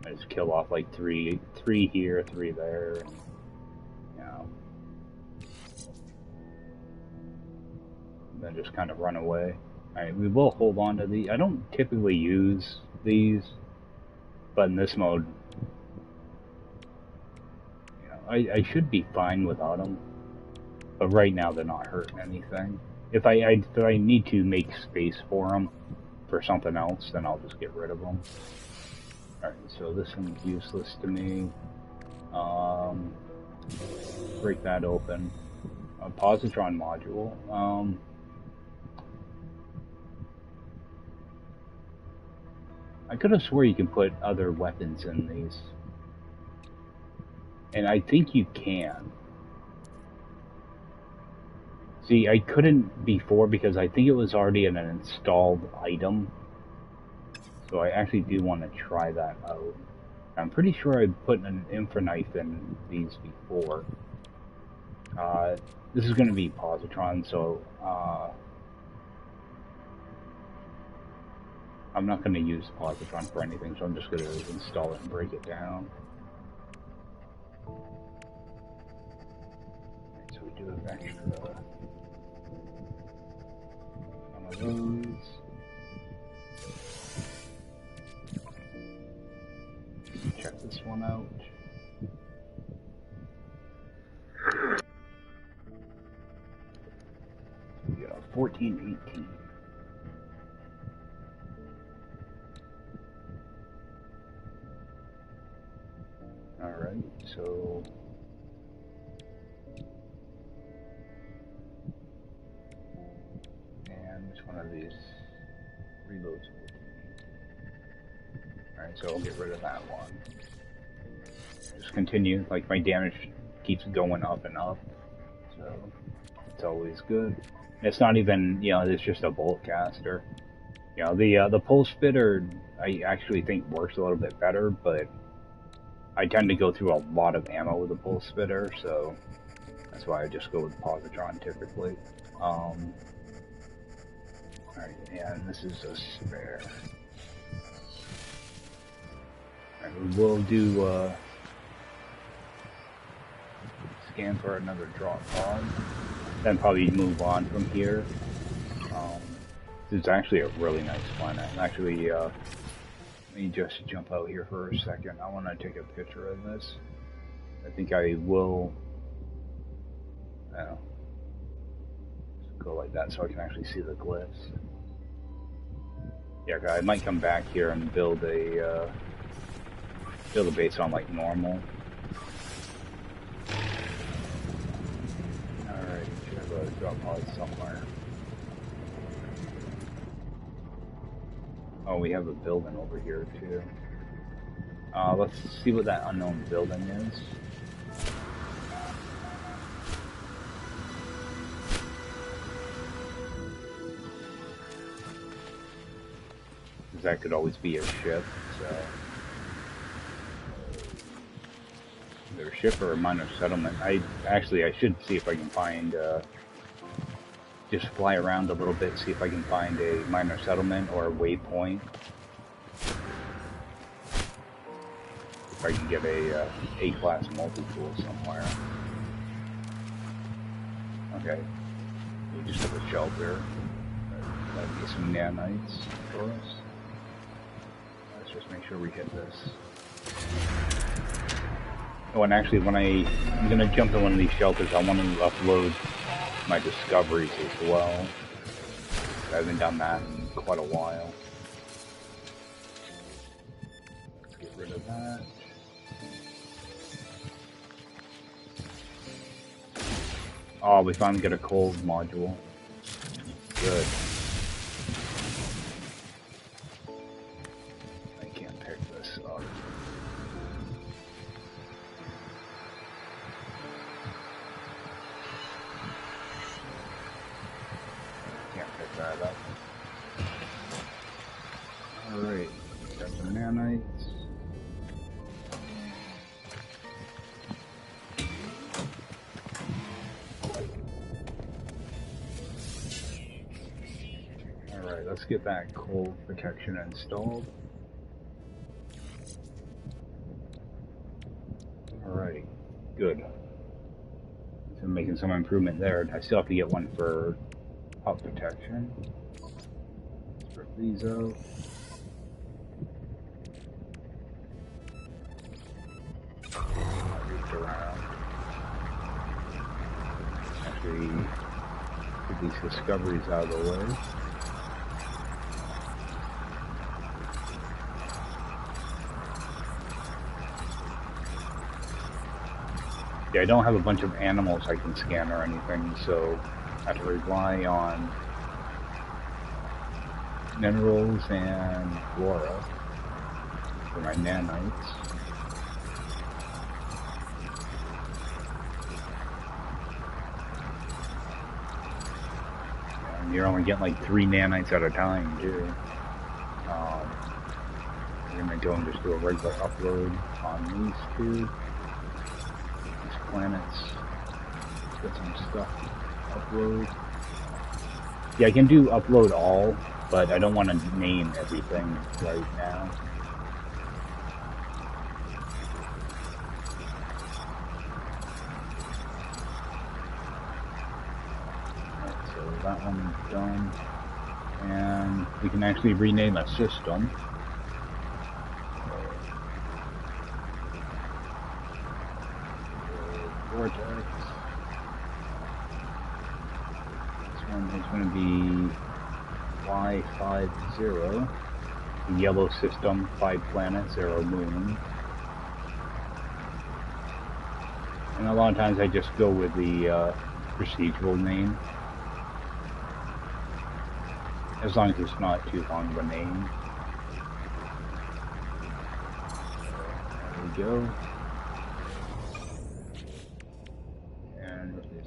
I just kill off like three here, 3 there, and you know. Then just kind of run away. Alright, we will hold on to the... I don't typically use these, but in this mode, you know, I should be fine without them, but right now they're not hurting anything. If I need to make space for them for something else, then I'll just get rid of them. Alright, so this one's useless to me. Break that open. A positron module. I could have swore you can put other weapons in these. And I think you can. See, I couldn't before because I think it was already an installed item. So I actually do want to try that out. I'm pretty sure I put an infraknife in these before. This is going to be positron, so I'm not going to use positron for anything, so I'm just going to install it and break it down. Right, so we do have extra one of those. Check this one out. We got a 1418. Alright, so and which one of these reloads? Alright, so I'll get rid of that one. Just continue, like my damage keeps going up and up, so it's always good. It's not even, you know, it's just a bolt caster. You know, the pulse spitter I actually think works a little bit better, but I tend to go through a lot of ammo with the pulse spitter, so that's why I just go with positron typically. Alright, and this is a spare. Alright, we will do scan for another drop pod, then probably move on from here. It's actually a really nice planet. Actually, let me just jump out here for a second. I want to take a picture of this. I think I will just go like that so I can actually see the glyphs. Yeah, I might come back here and build a base on like normal. Alright, should have a drop pod somewhere. Oh, we have a building over here too. Let's see what that unknown building is. Because that could always be a ship, so. Either a ship or a minor settlement. I should see if I can find, just fly around a little bit, see if I can find a minor settlement or a waypoint. If I can get a A-class multi-tool somewhere. Okay, we just have a shelter. That'd be some nanites for us. Let's just make sure we hit this. Oh, and actually, when I'm gonna jump in one of these shelters, I want to upload my discoveries as well. I haven't done that in quite a while. Let's get rid of that. Oh, we finally get a cold module. Good. I can't pick this up. That up. Alright, got some nanites. Alright, let's get that cold protection installed. Alright, good. So making some improvement there. I still have to get one for pop protection. Let's rip these out. Reach around. actually get these discoveries out of the way. Yeah, I don't have a bunch of animals I can scan or anything, so I have to rely on minerals and flora for my nanites. Yeah, and you're only getting like 3 nanites at a time, too. We're gonna go and just do a regular upload on these two. Planets. Got some stuff. Upload. Yeah, I can do upload all, but I don't want to name everything right now. Right, so that one's done. And we can actually rename a system. Vortex. This one is going to be Y50. The yellow system, 5 planets, 0 moon. And a lot of times I just go with the procedural name. As long as it's not too long of a name. There we go.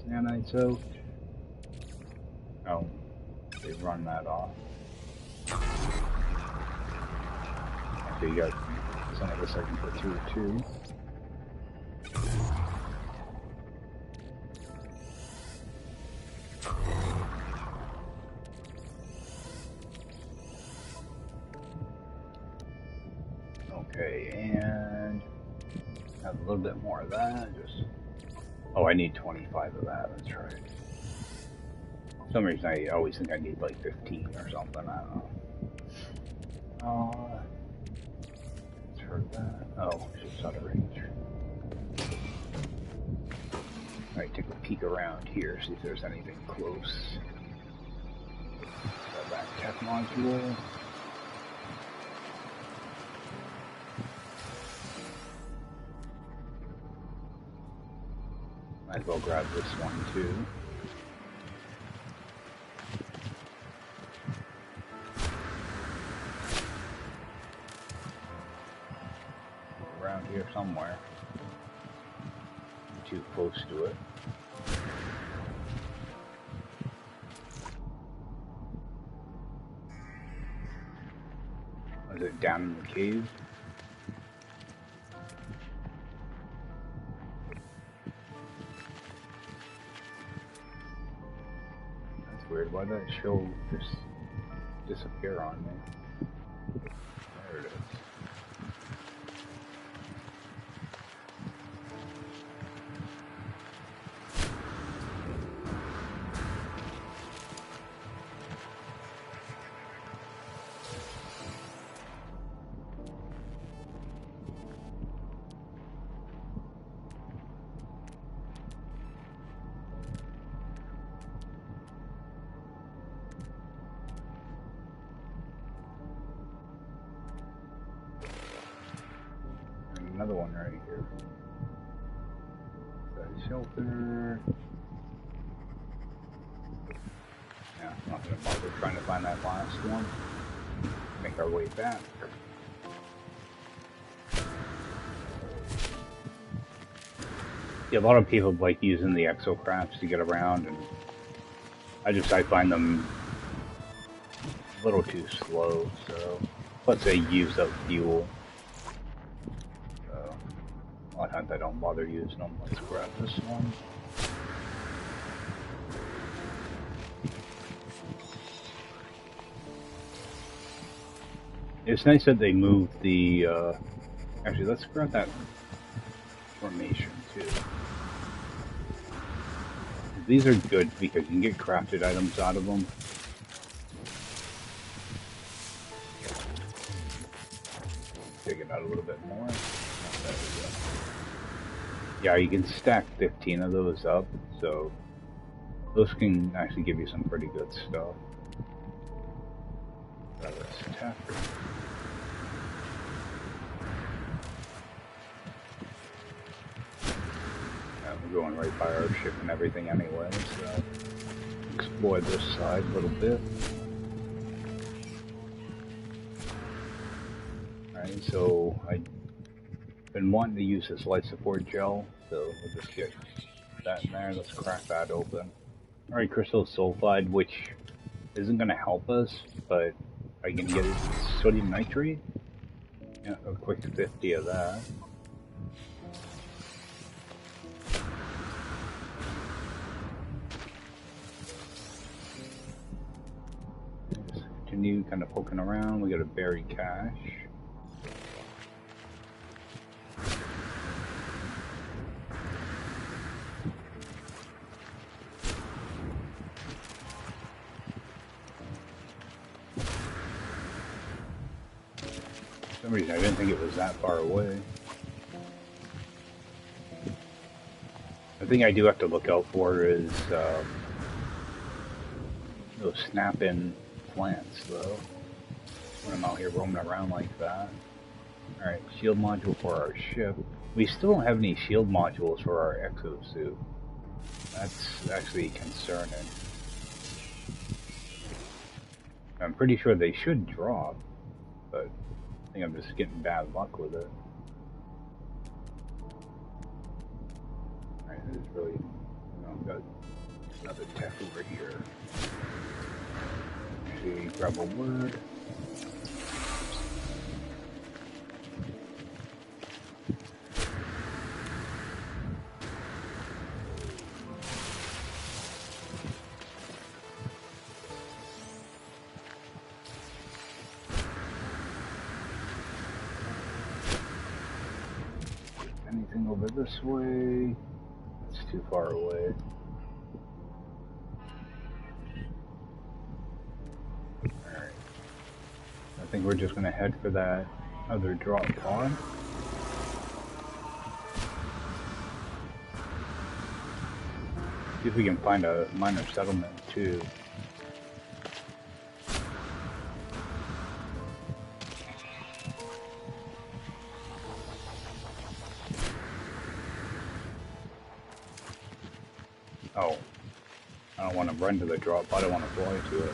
Nanites out. Oh, they run that off. So you got some of this I can put 2 or 2. Okay, and have a little bit more of that. Just oh, I need 25 of that, that's right. For some reason I always think I need like 15 or something, I don't know. Let's hurt that. Oh, it's just out of range. Alright, take a peek around here, see if there's anything close. Got that tech module. Might as well grab this one too. Around here somewhere. I'm too close to it. Was it down in the cave? Weird, why did that show just disappear on me? There it is. Another one right here. That shelter. Yeah, I'm not gonna bother trying to find that last one. Make our way back. Yeah, a lot of people like using the exocrafts to get around, and I find them a little too slow, so plus they use up fuel. A lot of times I don't bother using them. Let's grab this one. It's nice that they moved the, actually let's grab that formation too. These are good because you can get crafted items out of them. Take it out a little bit more. There we go. Yeah, you can stack 15 of those up, so Those can actually give you some pretty good stuff. Grab this tech. We're going right by our ship and everything anyway, so explore this side a little bit. Alright, so I've been wanting to use this life support gel, so we'll just get that in there. Let's crack that open. Alright, crystal sulfide, which isn't going to help us, but I can get sodium nitrate. Yeah, a quick 50 of that. Just continue kind of poking around. We got a buried cache. For some reason I didn't think it was that far away. The thing I do have to look out for is those snap-in plants, though, when I'm out here roaming around like that. Alright, shield module for our ship. We still don't have any shield modules for our exosuit. That's actually concerning. I'm pretty sure they should drop, but I think I'm just getting bad luck with it. Alright, there's really, I've got another tech over here. Actually, grab a word. Anything over this way? It's too far away. Alright. I think we're just gonna head for that other drop pod. See if we can find a minor settlement too. Oh, I don't want to run to the drop pod, I want to fly to it.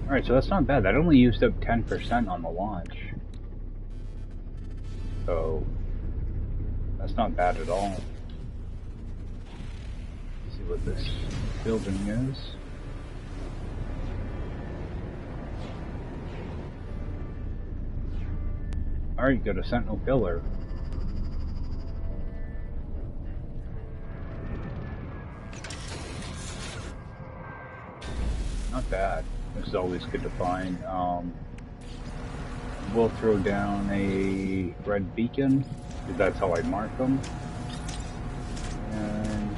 Alright, so that's not bad. That only used up 10% on the launch. So, that's not bad at all. Let's see what this building is. Alright, got a sentinel pillar. Not bad. This is always good to find. We'll throw down a red beacon, because that's how I mark them. And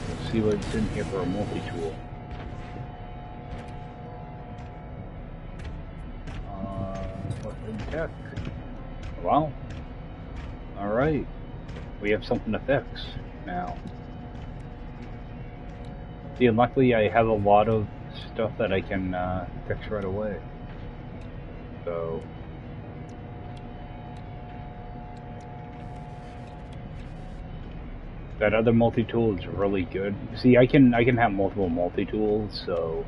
let's see what's in here for a multi-tool. What's in tech? Well, alright. We have something to fix now. See, and luckily I have a lot of stuff that I can fix right away. So that other multi-tool is really good. See, I can have multiple multi-tools, so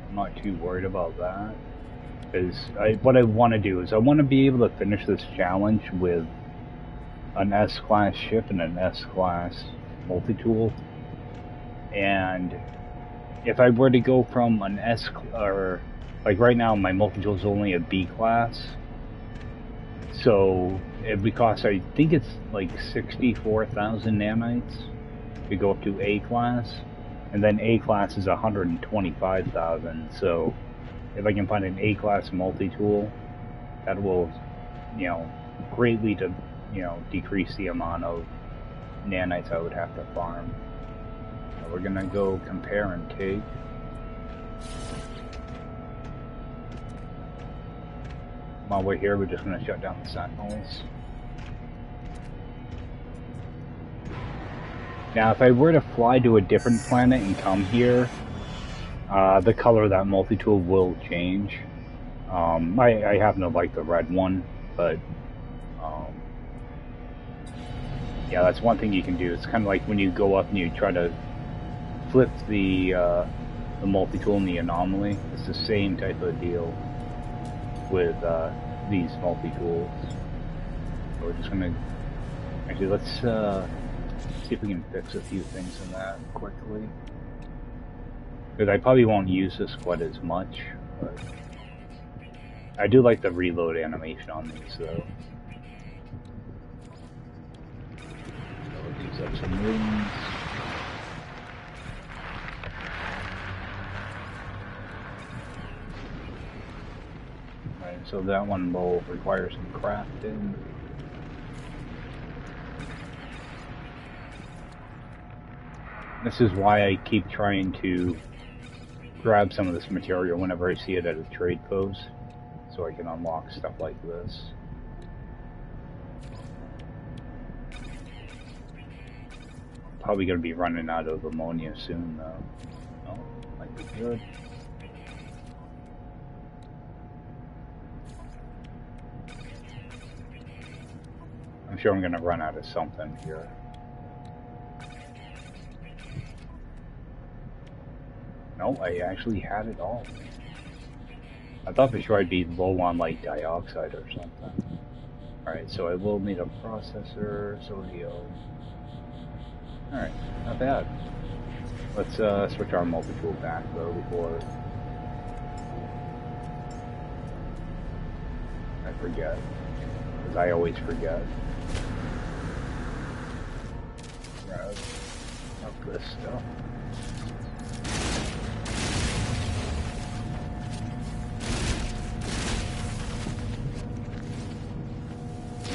I'm not too worried about that. Because what I want to do is I want to be able to finish this challenge with an S-class ship and an S-class multi-tool. And if I were to go from an S, or like right now my multi-tool is only a B class, so it would cost, I think it's like 64,000 nanites to go up to A class, and then A class is 125,000. So if I can find an A class multi-tool, that will, greatly to, decrease the amount of nanites I would have to farm. We're gonna go compare and take. While we're here, we're just going to shut down the sentinels. Now, if I were to fly to a different planet and come here, the color of that multi-tool will change. I happen to like the red one, but yeah, that's one thing you can do. It's kind of like when you go up and you try to flip the multi-tool in the anomaly. It's the same type of deal with these multi-tools. So we're just gonna actually let's see if we can fix a few things in that quickly. Because I probably won't use this quite as much, but I do like the reload animation on these though. So let's use up some rings. Right, so that one will require some crafting. This is why I keep trying to grab some of this material whenever I see it at a trade post, so I can unlock stuff like this. Probably going to be running out of ammonia soon though. Oh, might be good. I'm sure I'm going to run out of something here. No, I actually had it all. I thought for sure I'd be low on like dioxide or something. Alright, so I will need a processor, sodium. Alright, not bad. Let's switch our multi-tool back though before I forget. Because I always forget. Grab up this stuff.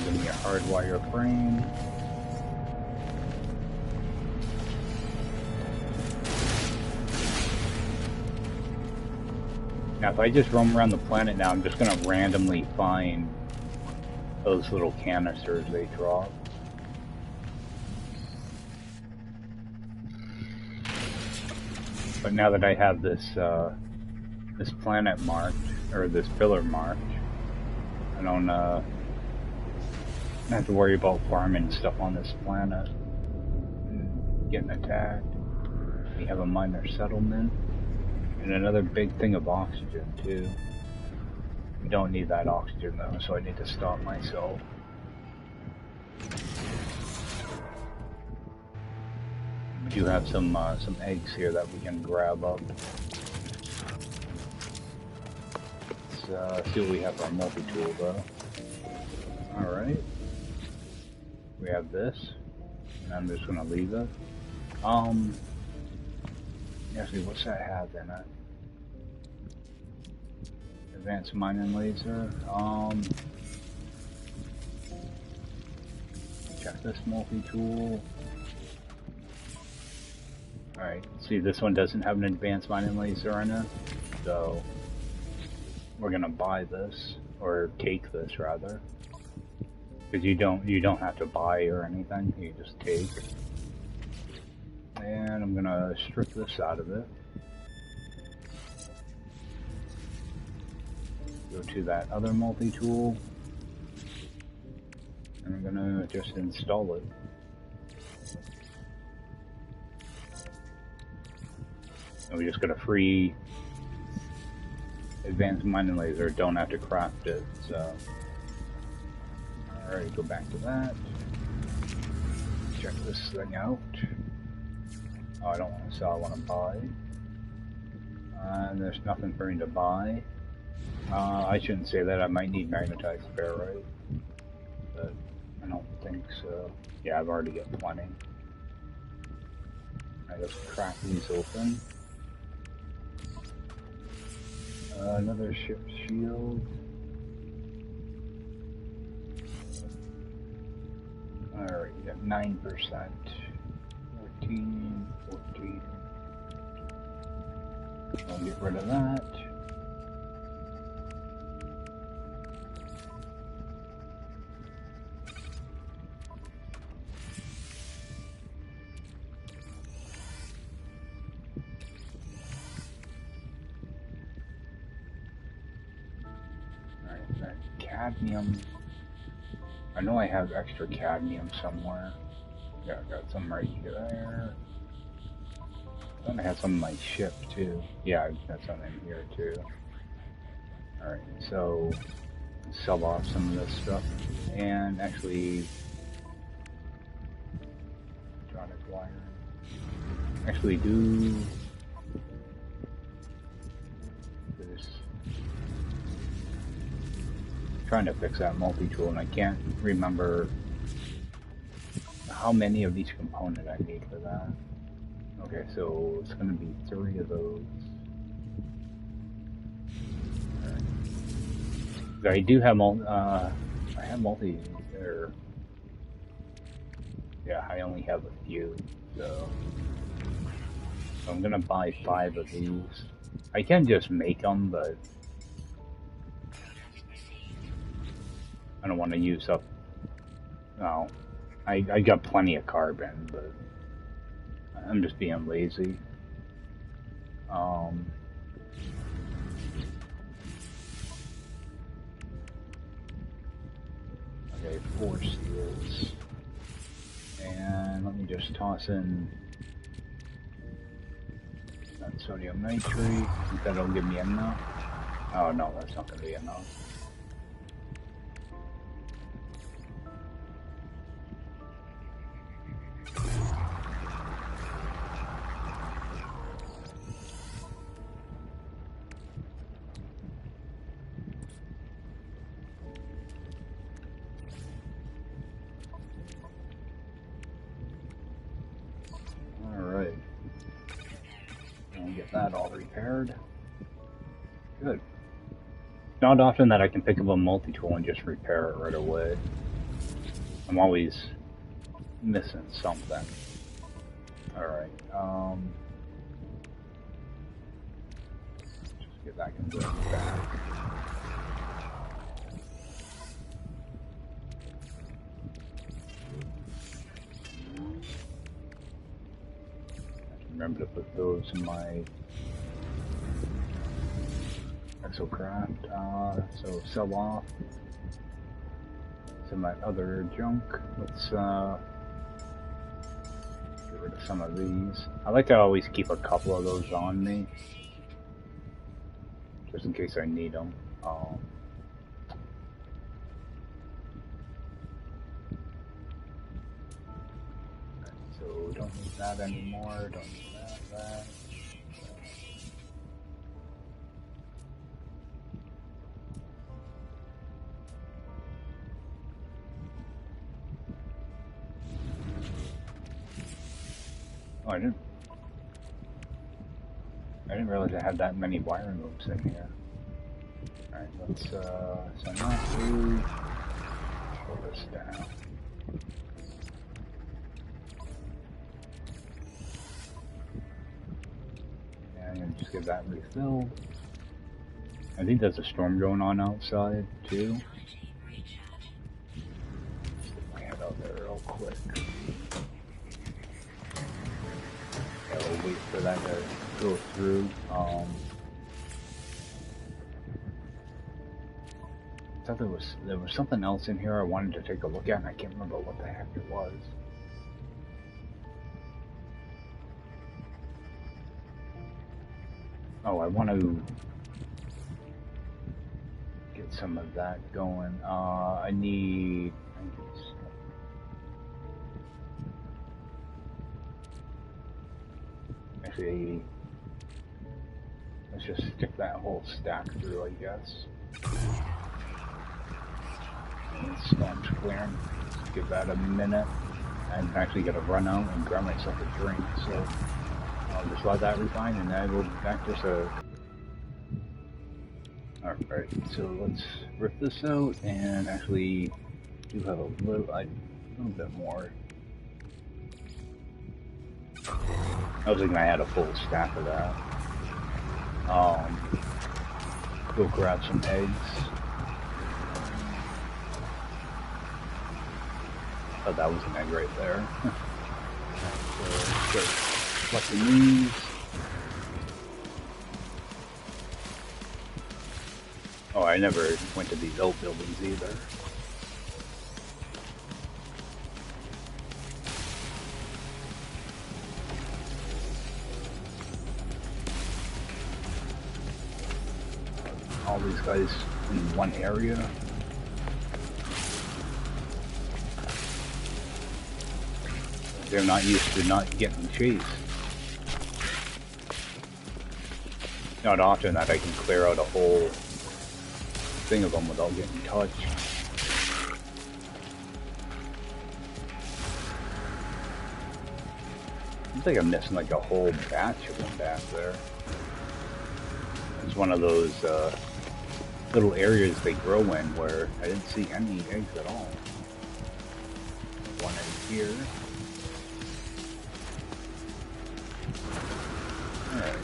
Give me a hardwire frame. Now if I just roam around the planet now, I'm just going to randomly find those little canisters they drop. But now that I have this this planet marked, or this pillar marked, I don't have to worry about farming stuff on this planet and getting attacked. We have a minor settlement and another big thing of oxygen too. We don't need that oxygen though, so I need to stop myself. We do have some eggs here that we can grab up. Let's see what we have for our multi-tool though. Alright. We have this, and I'm just gonna leave it. Actually, what's that have in it? Advanced mining laser. Check this multi-tool. Alright, see this one doesn't have an advanced mining laser in it, so we're gonna buy this, or take this rather. Because you don't have to buy or anything, you just take. And I'm gonna strip this out of it. Go to that other multi-tool. And I'm gonna just install it. And we just got a free advanced mining laser, don't have to craft it, so. Alright, go back to that. Check this thing out. Oh, I don't want to sell, I want to buy. And there's nothing for me to buy. I shouldn't say that, I might need magnetized ferrite. But I don't think so. Yeah, I've already got plenty. Alright, let's crack these open. Another ship shield. Alright, we got 9%. 14. I'll get rid of that. cadmium. I know I have extra cadmium somewhere. Yeah, I got some right there. I thought I had some on my ship too. Yeah, I got some in here too. Alright, so sell off some of this stuff and actually electronic wire. Actually do this. Trying to fix that multi-tool and I can't remember how many of each component I need for that. Okay, so it's going to be 3 of those. Right. I do have I have multi there. Yeah, I only have a few, so I'm gonna buy 5 of these. I can just make them, but I don't want to use up. No, I got plenty of carbon, but I'm just being lazy. Okay, 4 steels. And let me just toss in that sodium nitrate. That'll give me enough. Oh no, that's not going to be enough. That all repaired. Good. Not often that I can pick up a multi-tool and just repair it right away. I'm always missing something. Alright, just get that converted back. Remember to put those in my Exocraft, so sell off some of my other junk. Let's get rid of some of these. I like to always keep a couple of those on me, just in case I need them. So don't need that anymore, don't need that. Oh, I didn't realize I had that many wiring loops in here. Alright, let's so not to pull this down. And just get that refilled. I think there's a storm going on outside too. Get my head out there real quick. Yeah, we'll wait for that to go through. I thought there was something else in here I wanted to take a look at, and I can't remember what the heck it was. Oh, I want to get some of that going. I need actually, let's just stick that whole stack through, I guess. And the storm's clearing. Let's give that a minute. I'm actually gonna run out and grab myself a drink, so I'll just let that refine and I will be back just a... Alright, so let's rip this out and actually do have a little bit more. I was thinking I had a full stack of that. Go grab some eggs. Oh, that was an egg right there. So start collecting these. Oh, I never went to these old buildings either. All these guys in one area. They're not used to not getting chased. Not often that I can clear out a whole thing of them without getting touched. Seems like I'm missing like a whole batch of them back there. It's one of those little areas they grow in where I didn't see any eggs at all. One egg here. Alright.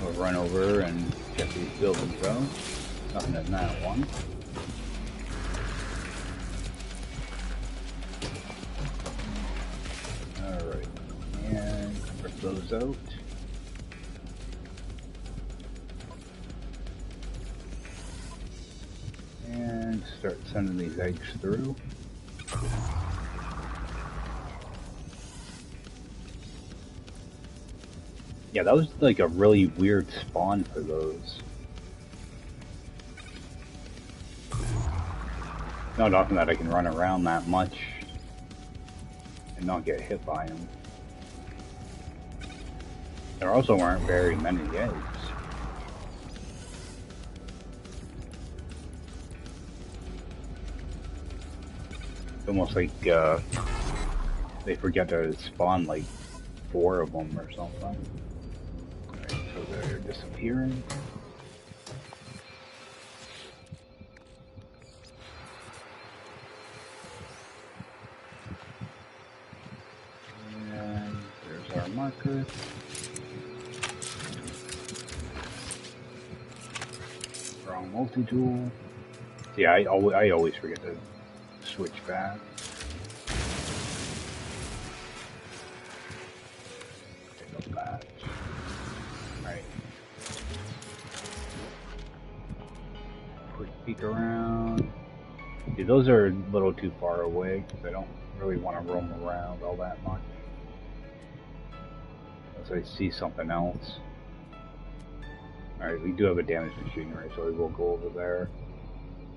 We'll run over and check these buildings out. Nothing in that one. Alright. And rip those out. And start sending these eggs through. Yeah, that was like a really weird spawn for those. Not often that I can run around that much and not get hit by them. There also weren't very many eggs. It's almost like they forget to spawn like 4 of them or something. Right, so they're disappearing. And there's our marker. Wrong multi-tool. Yeah, I always forget to switch back. Take a batch. Alright. Quick peek around. See, those are a little too far away because I don't really want to roam around all that much. Unless I see something else. Alright, we do have a damaged machinery, so we will go over there.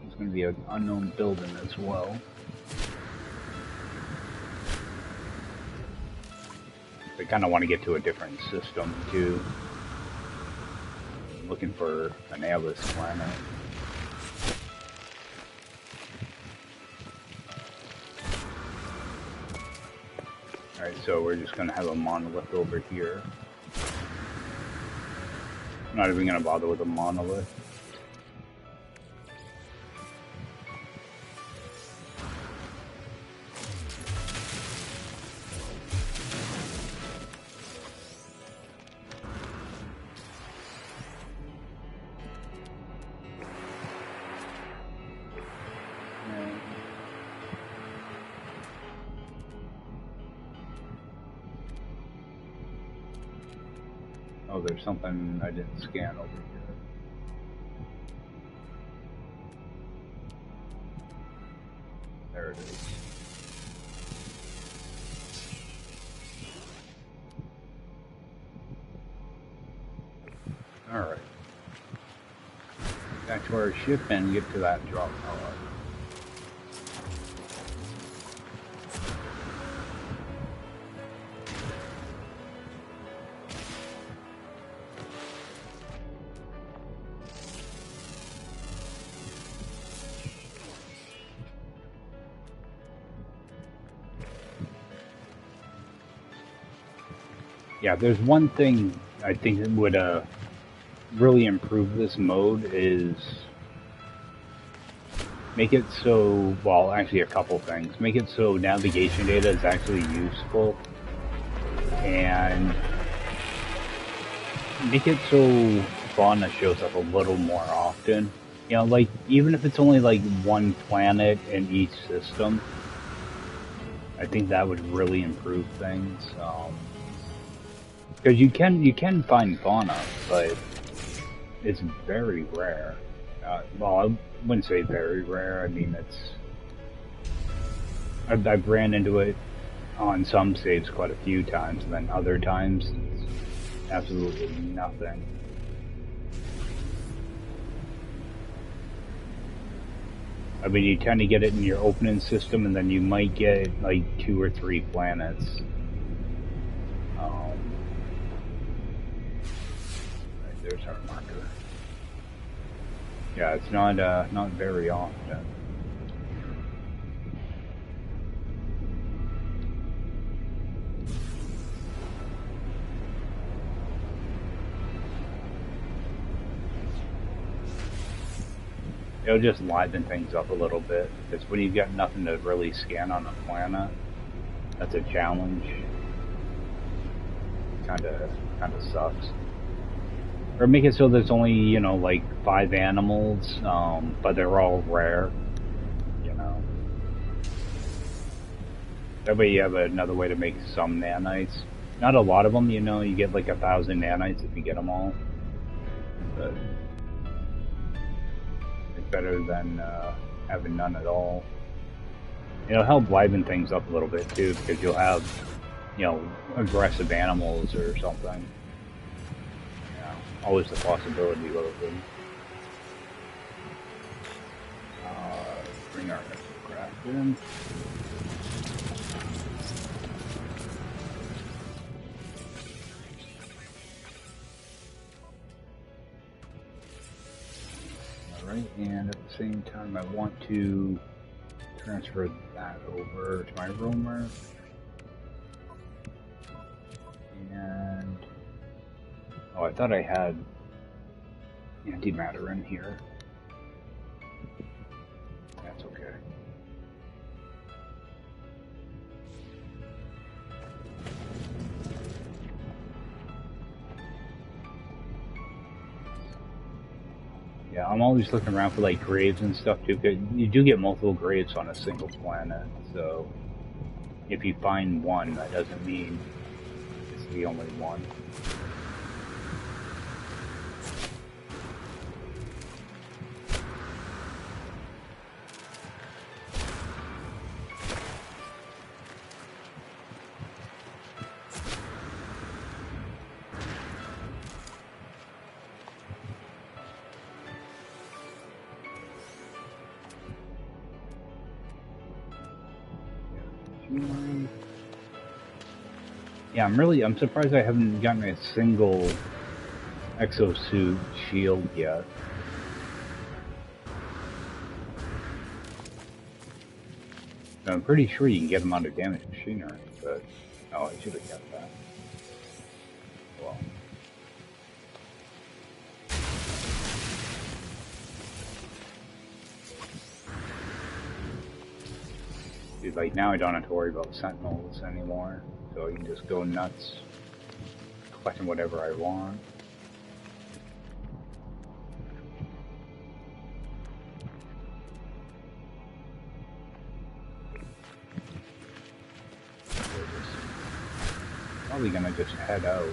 There's going to be an unknown building as well. I kind of want to get to a different system too. I'm looking for an Alice planet. Alright, so we're just going to have a monolith over here. I'm not even going to bother with a monolith. Oh, there's something I didn't scan over here. There it is. Alright. Back to our ship and get to that drop tower. Yeah, there's one thing I think that would really improve this mode is make it so, well, actually a couple things. Make it so navigation data is actually useful, and make it so fauna shows up a little more often. You know, like, even if it's only like one planet in each system, I think that would really improve things. Because you can find fauna, but it's very rare. Well, I wouldn't say very rare. I mean, I've ran into it on some saves quite a few times, and then other times it's absolutely nothing. I mean, you tend to get it in your opening system, and then you might get like 2 or 3 planets. Right, there's our marker. Yeah, it's not very often. It'll just liven things up a little bit, because when you've got nothing to really scan on a planet, that's a challenge. Kinda sucks. Or make it so there's only, you know, like 5 animals, but they're all rare, you know. That way you have another way to make some nanites. Not a lot of them, you know, you get like 1,000 nanites if you get them all. But it's better than having none at all. It'll help liven things up a little bit too, because you'll have, you know, aggressive animals or something. Always the possibility of them. Bring our Exocraft in. Alright, and at the same time I want to transfer that over to my roamer. And oh, I thought I had antimatter in here. That's okay. Yeah, I'm always looking around for like graves and stuff too, because you do get multiple graves on a single planet, so if you find one, that doesn't mean it's the only one. Yeah, I'm surprised I haven't gotten a single Exosuit shield yet. I'm pretty sure you can get them out of damaged machinery, but oh, I should have kept that. Well. Dude, like now I don't have to worry about sentinels anymore. So you can just go nuts, collecting whatever I want. Probably gonna just head out.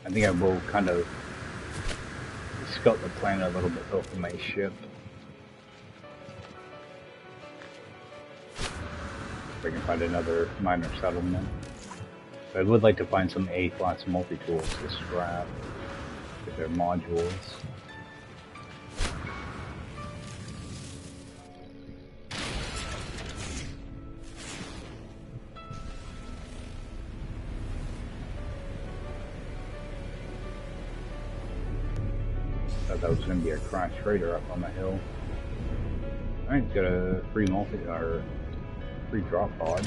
I think I will kind of scout the planet a little bit over my ship. If I can find another minor settlement. But I would like to find some A-class multi-tools to scrap with their modules. Thought that was going to be a crash trader up on the hill. Alright, got a free free drop pod.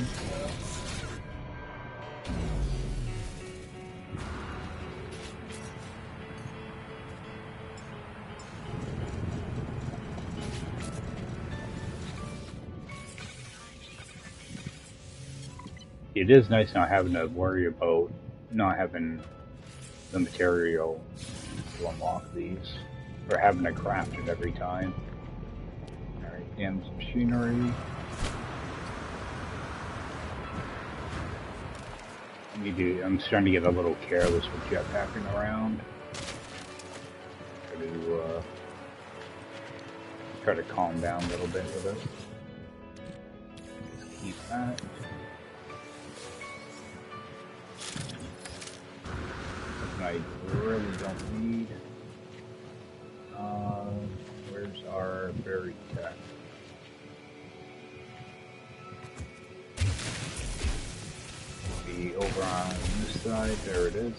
It is nice not having to worry about not having the material to unlock these, or having to craft it every time. Alright, damaged machinery. I'm starting to get a little careless with jetpacking around. Try to calm down a little bit with it. Just keep that. Something I really don't need. Where's our berry tech? Be over on this side. There it is.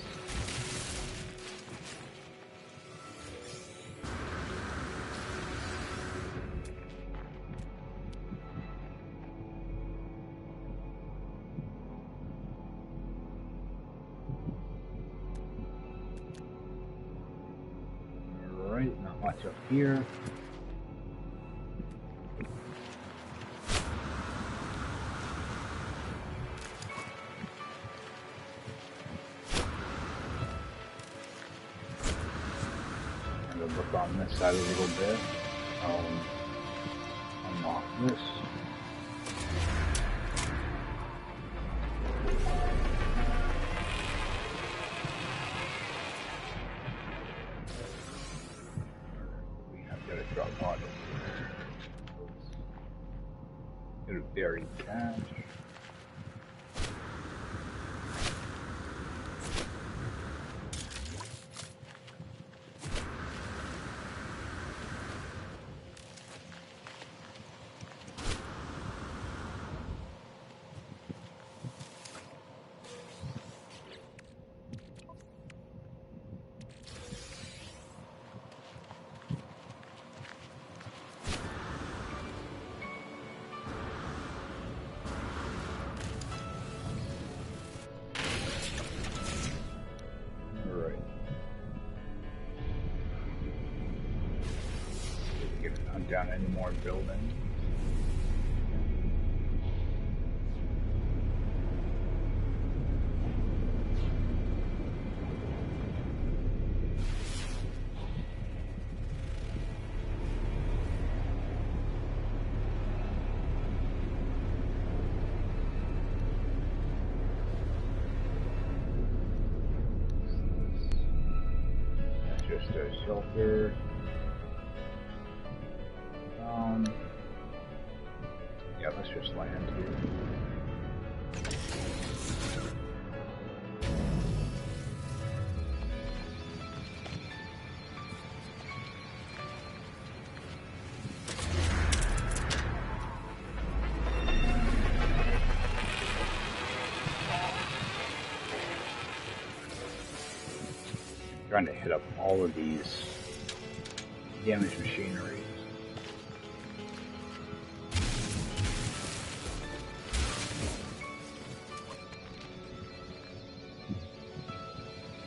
Alright, not much up here. Look on this side a little bit. Unlock this. We have got to drop water. Get a buried cache. Down any more buildings. That's just a shelter. Yeah, let's just land here. Trying to hit up all of these damaged machinery.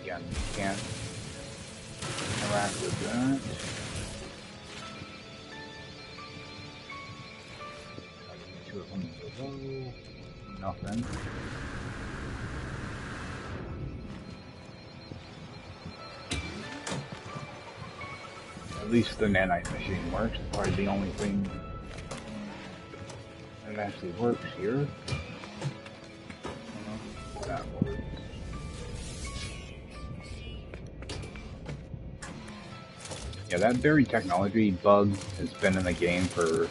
Again, can't interact with that. Two of them below. Nothing. At least the nanite machine works. Probably the only thing that actually works here. That works. Yeah, that buried technology bug has been in the game for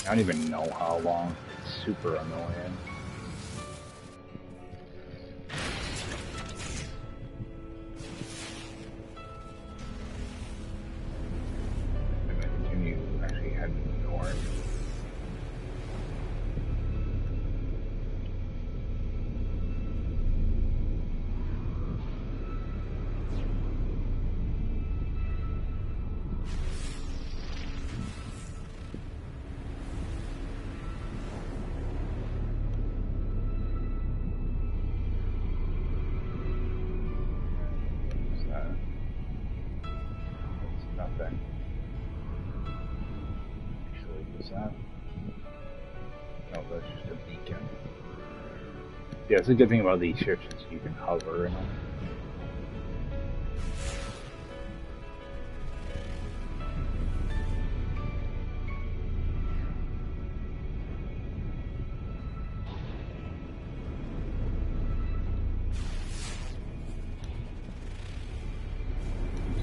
I don't even know how long. It's super annoying. I'm gonna continue actually heading north. Yeah, it's a good thing about these ships is you can hover in them.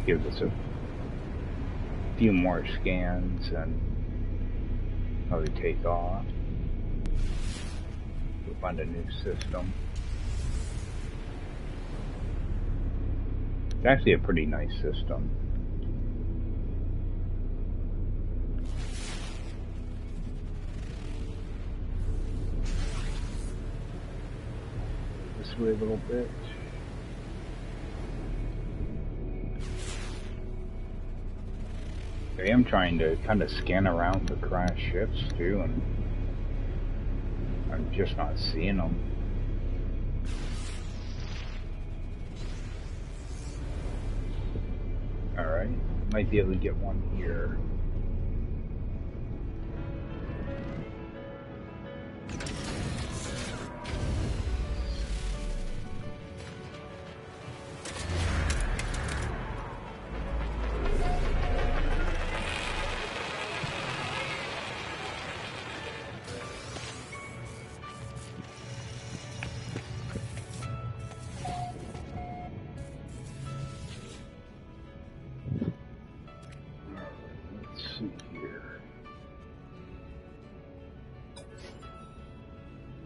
Give us a few more scans and probably take off. We'll find a new system. It's actually a pretty nice system. This way a little bit. I am trying to kind of scan around for crashed ships too, and I'm just not seeing them. Alright, might be able to get one here.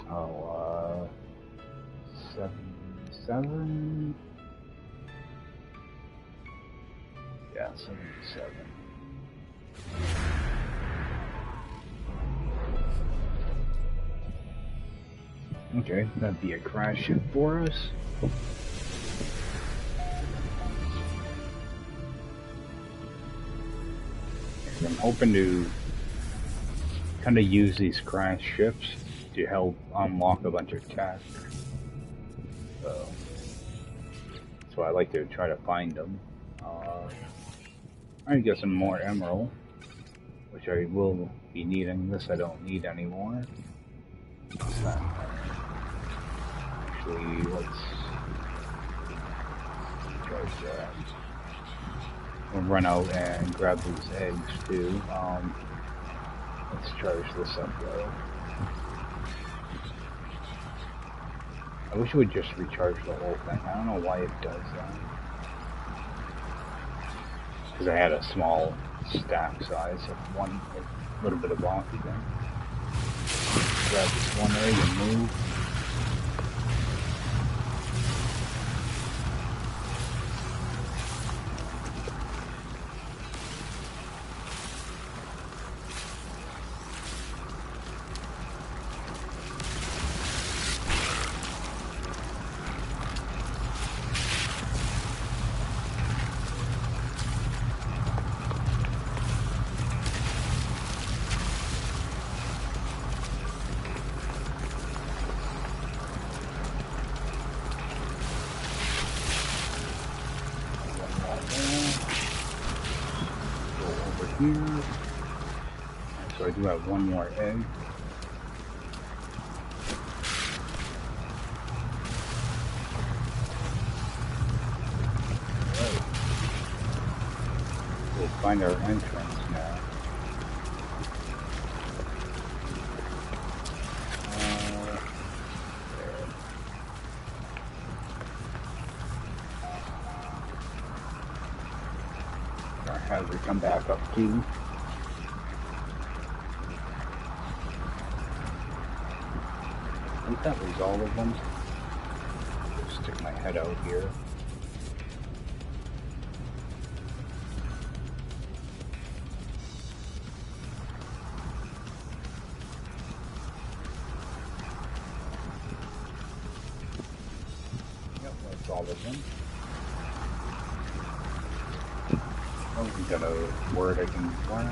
Oh, 77? Yeah, 77. Okay, that'd be a crash ship for us. And I'm hoping to kind of use these crash ships to help unlock a bunch of tech. So that's why I like to try to find them. I get some more emerald, which I will be needing. This I don't need anymore. What's that? Actually, let's charge that. We'll run out and grab these eggs too. Let's charge this up though. I wish it would just recharge the whole thing. I don't know why it does that. Because I had a small stack size of one, a little bit of oxygen. Grab this one egg and move. Here. So I do have one more egg. Right. We'll find our entrance now. Have to come back up too. I think that was all of them. Just stick my head out here. Yep, that's all of them. Oh, we got a word I can find.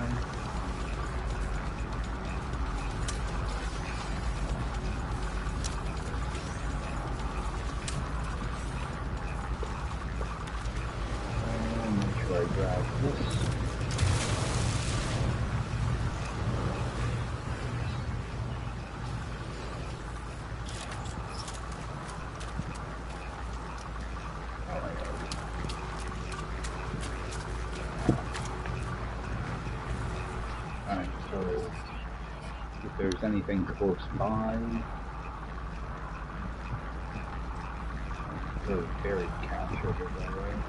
And make sure I grab this. There's anything close by. The very captured it already.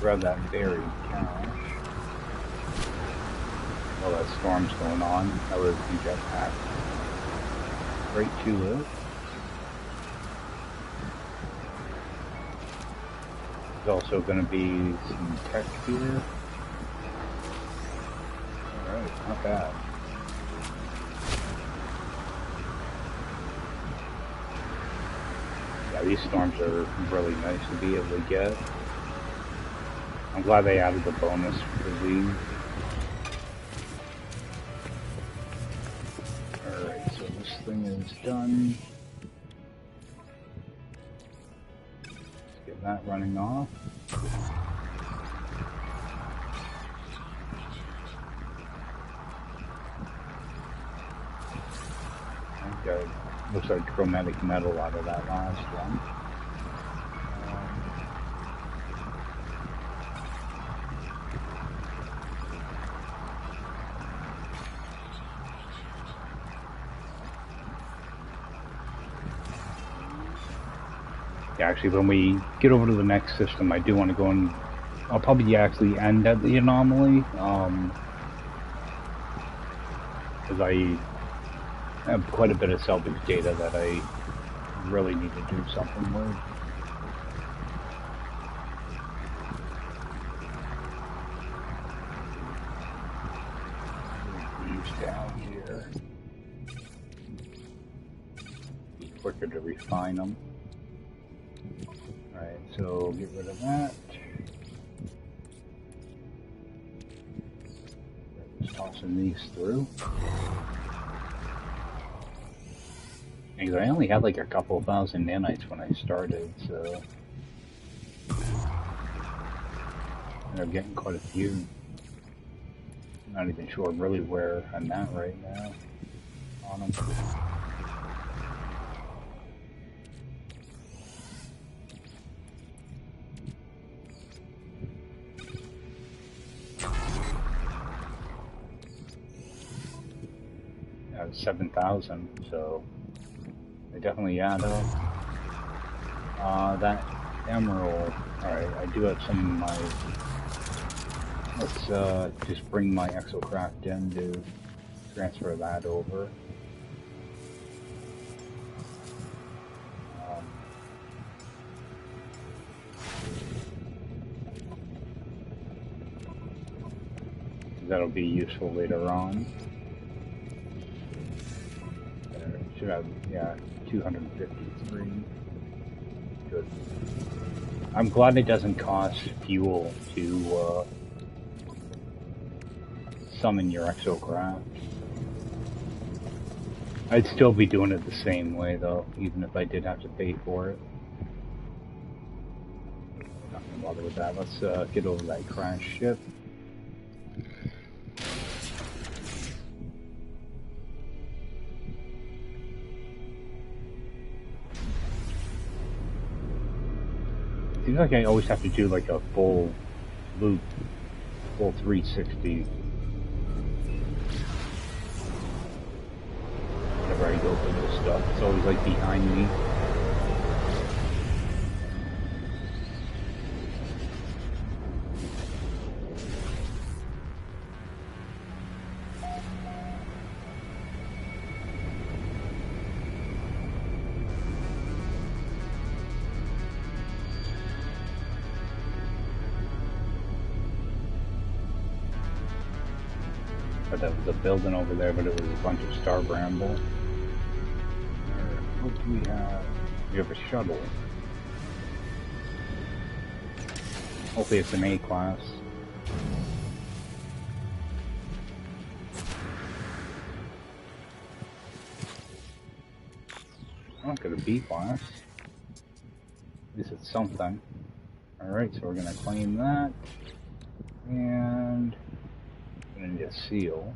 grab that buried cache. While that storm's going on, that was the jetpack. Right to it. There's also going to be some tech here. Alright, not bad. Yeah, these storms are really nice to be able to get. I'm glad they added the bonus for these. Alright, so this thing is done. Let's get that running off. Okay, looks like chromatic metal out of that last one. Yeah, actually, when we get over to the next system, I do want to go and I'll probably actually end at the anomaly, because I have quite a bit of salvage data that I really need to do something with. These down here. Be quicker to refine them. Alright, so get rid of that. Just tossing these through. Because I only had like a couple thousand nanites when I started, so I'm getting quite a few. I'm not even sure really where I'm at right now on them. Yeah, 7,000, so they definitely add up. That emerald, alright, I do have some of my, let's just bring my Exocraft in to transfer that over. That'll be useful later on. Should have, yeah, 253. Good. I'm glad it doesn't cost fuel to summon your Exocraft. I'd still be doing it the same way though, even if I did have to pay for it. Not gonna bother with that. Let's get over that crash ship. Seems like I always have to do like a full loop, full 360. Whenever I go for this stuff, it's always like behind me. That was a building over there, but it was a bunch of star bramble. What do we have? We have a shuttle. Hopefully it's an A-class. I'll get a B-class. At least it's something. Alright, so we're gonna claim that. And and get seal.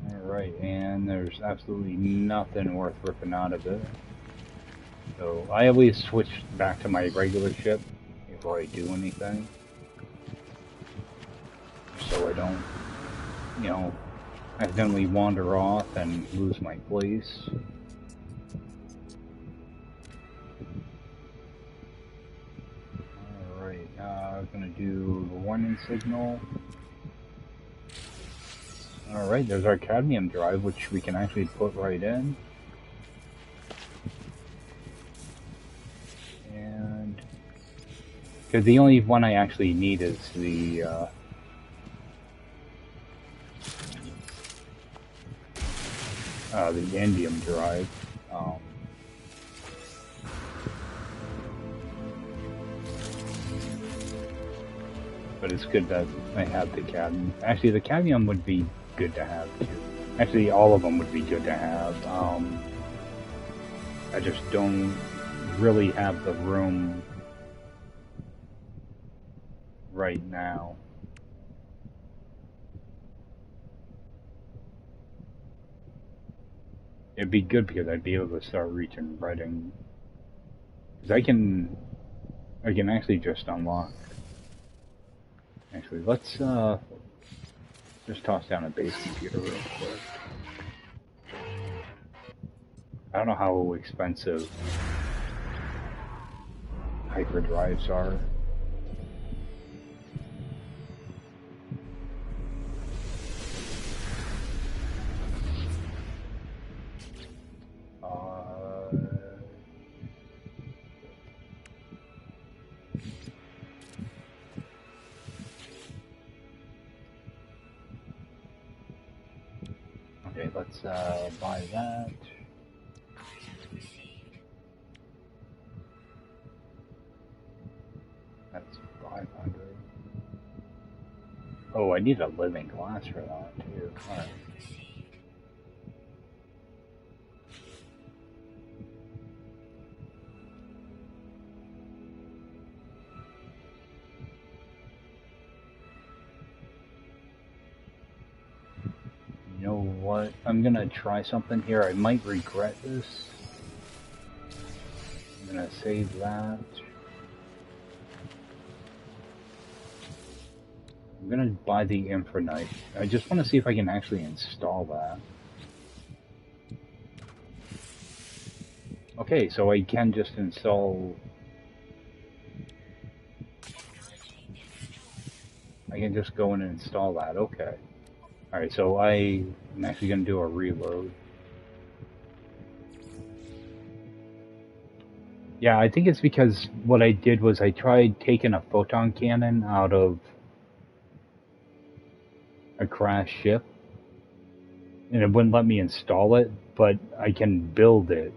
Alright, and there's absolutely nothing worth ripping out of it. So I always switch back to my regular ship before I do anything. So I don't, you know, accidentally wander off and lose my place. gonna do the warning signal. Alright, there's our cadmium drive, which we can actually put right in. And because the only one I actually need is the indium drive. But it's good that I have the cadmium. Actually, the cadmium would be good to have too. Actually, all of them would be good to have. I just don't really have the room right now. It'd be good because I'd be able to start writing. Because I can actually just unlock. Actually, let's just toss down a base computer real quick. I don't know how expensive hyperdrives are. Okay, let's buy that. That's 500. Oh, I need a living glass for that too. All right. You know what? I'm gonna try something here. I might regret this. I'm gonna save that. I'm gonna buy the Infranite. I just want to see if I can actually install that. Okay, so I can just install... I can just go in and install that, okay. Alright, so I'm actually gonna do a reload. Yeah, I think it's because what I did was I tried taking a photon cannon out of a crashed ship, and it wouldn't let me install it, but I can build it.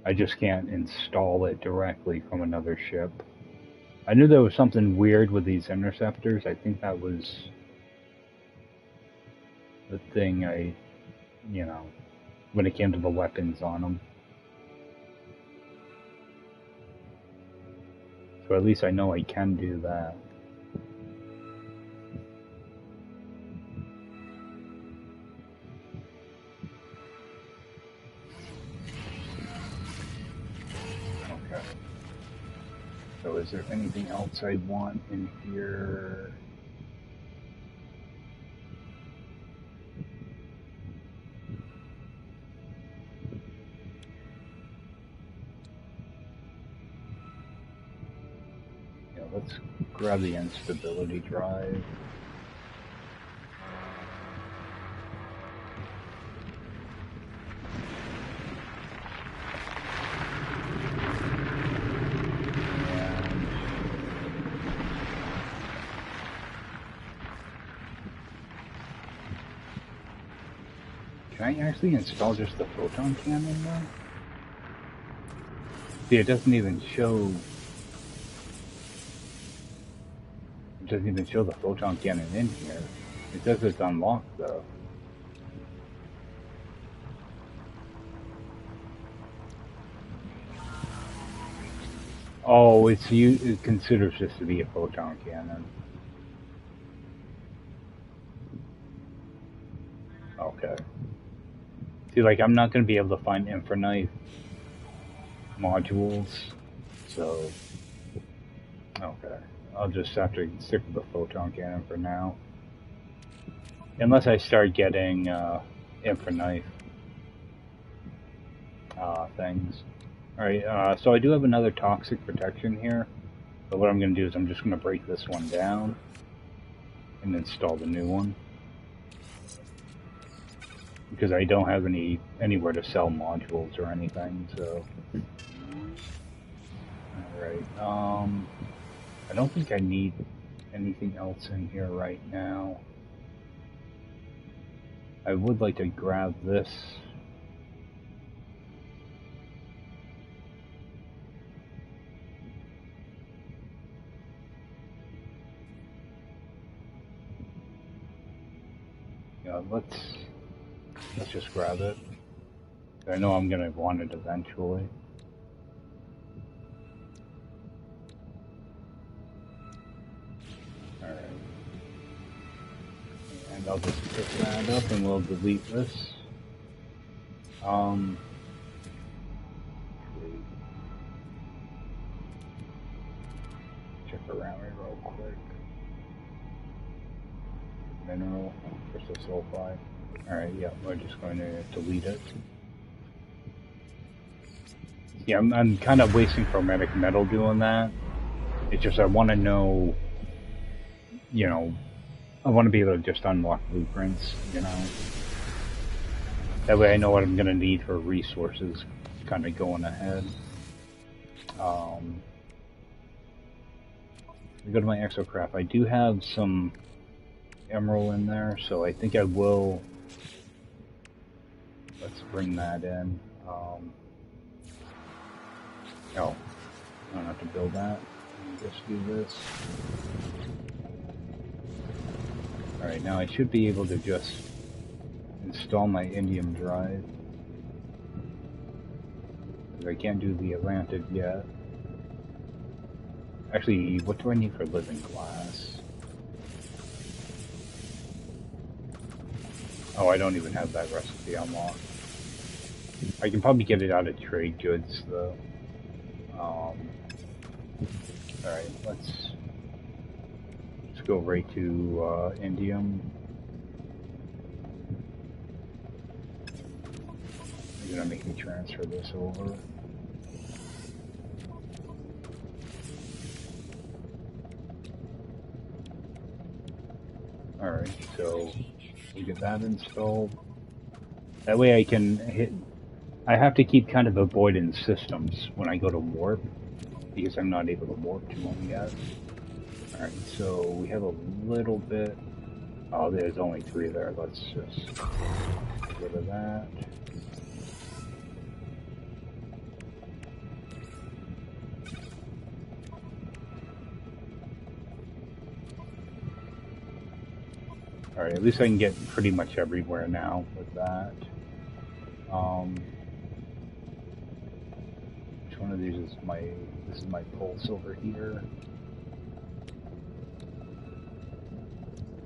I just can't install it directly from another ship. I knew there was something weird with these interceptors. I think that was the thing when it came to the weapons on them. So at least I know I can do that. So is there anything else I want in here? Yeah, let's grab the instability drive. Can I actually install just the photon cannon though? See, it doesn't even show... It doesn't even show the photon cannon in here. It says it's unlocked though. Oh, it considers this to be a photon cannon. Okay. See, like, I'm not going to be able to find Infranite modules, so... Okay. I'll just have to stick with the photon cannon for now. Unless I start getting Infranite things. Alright, so I do have another toxic protection here, So what I'm going to do is I'm just going to break this one down and install the new one. Because I don't have anywhere to sell modules or anything, so... Alright, I don't think I need anything else in here right now. I would like to grab this. Yeah, let's just grab it. I know I'm gonna want it eventually. Alright. And I'll just pick that up and we'll delete this. Check around here real quick. Mineral, crystal sulfide. Alright, yeah, we're just going to delete it. Yeah, I'm kind of wasting chromatic metal doing that. It's just I want to know, you know, I want to be able to just unlock blueprints, you know. That way I know what I'm going to need for resources kind of going ahead. We go to my Exocraft. I do have some emerald in there, so I think I will. Let's bring that in. Oh, I don't have to build that. Just do this. Alright, now I should be able to just install my indium drive. I can't do the Atlantic yet. Actually, what do I need for living glass? Oh, I don't even have that recipe unlocked. I can probably get it out of trade goods, though. Alright, let's go right to indium. You're gonna make me transfer this over. Alright, so we get that installed. That way I can hit... I have to keep kind of avoiding systems when I go to warp, because I'm not able to warp to them yet. Alright, so we have a little bit... Oh, there's only 3 there. Let's just get rid of that. Alright, at least I can get pretty much everywhere now with that. Which one of these is my... This is my pulse over here.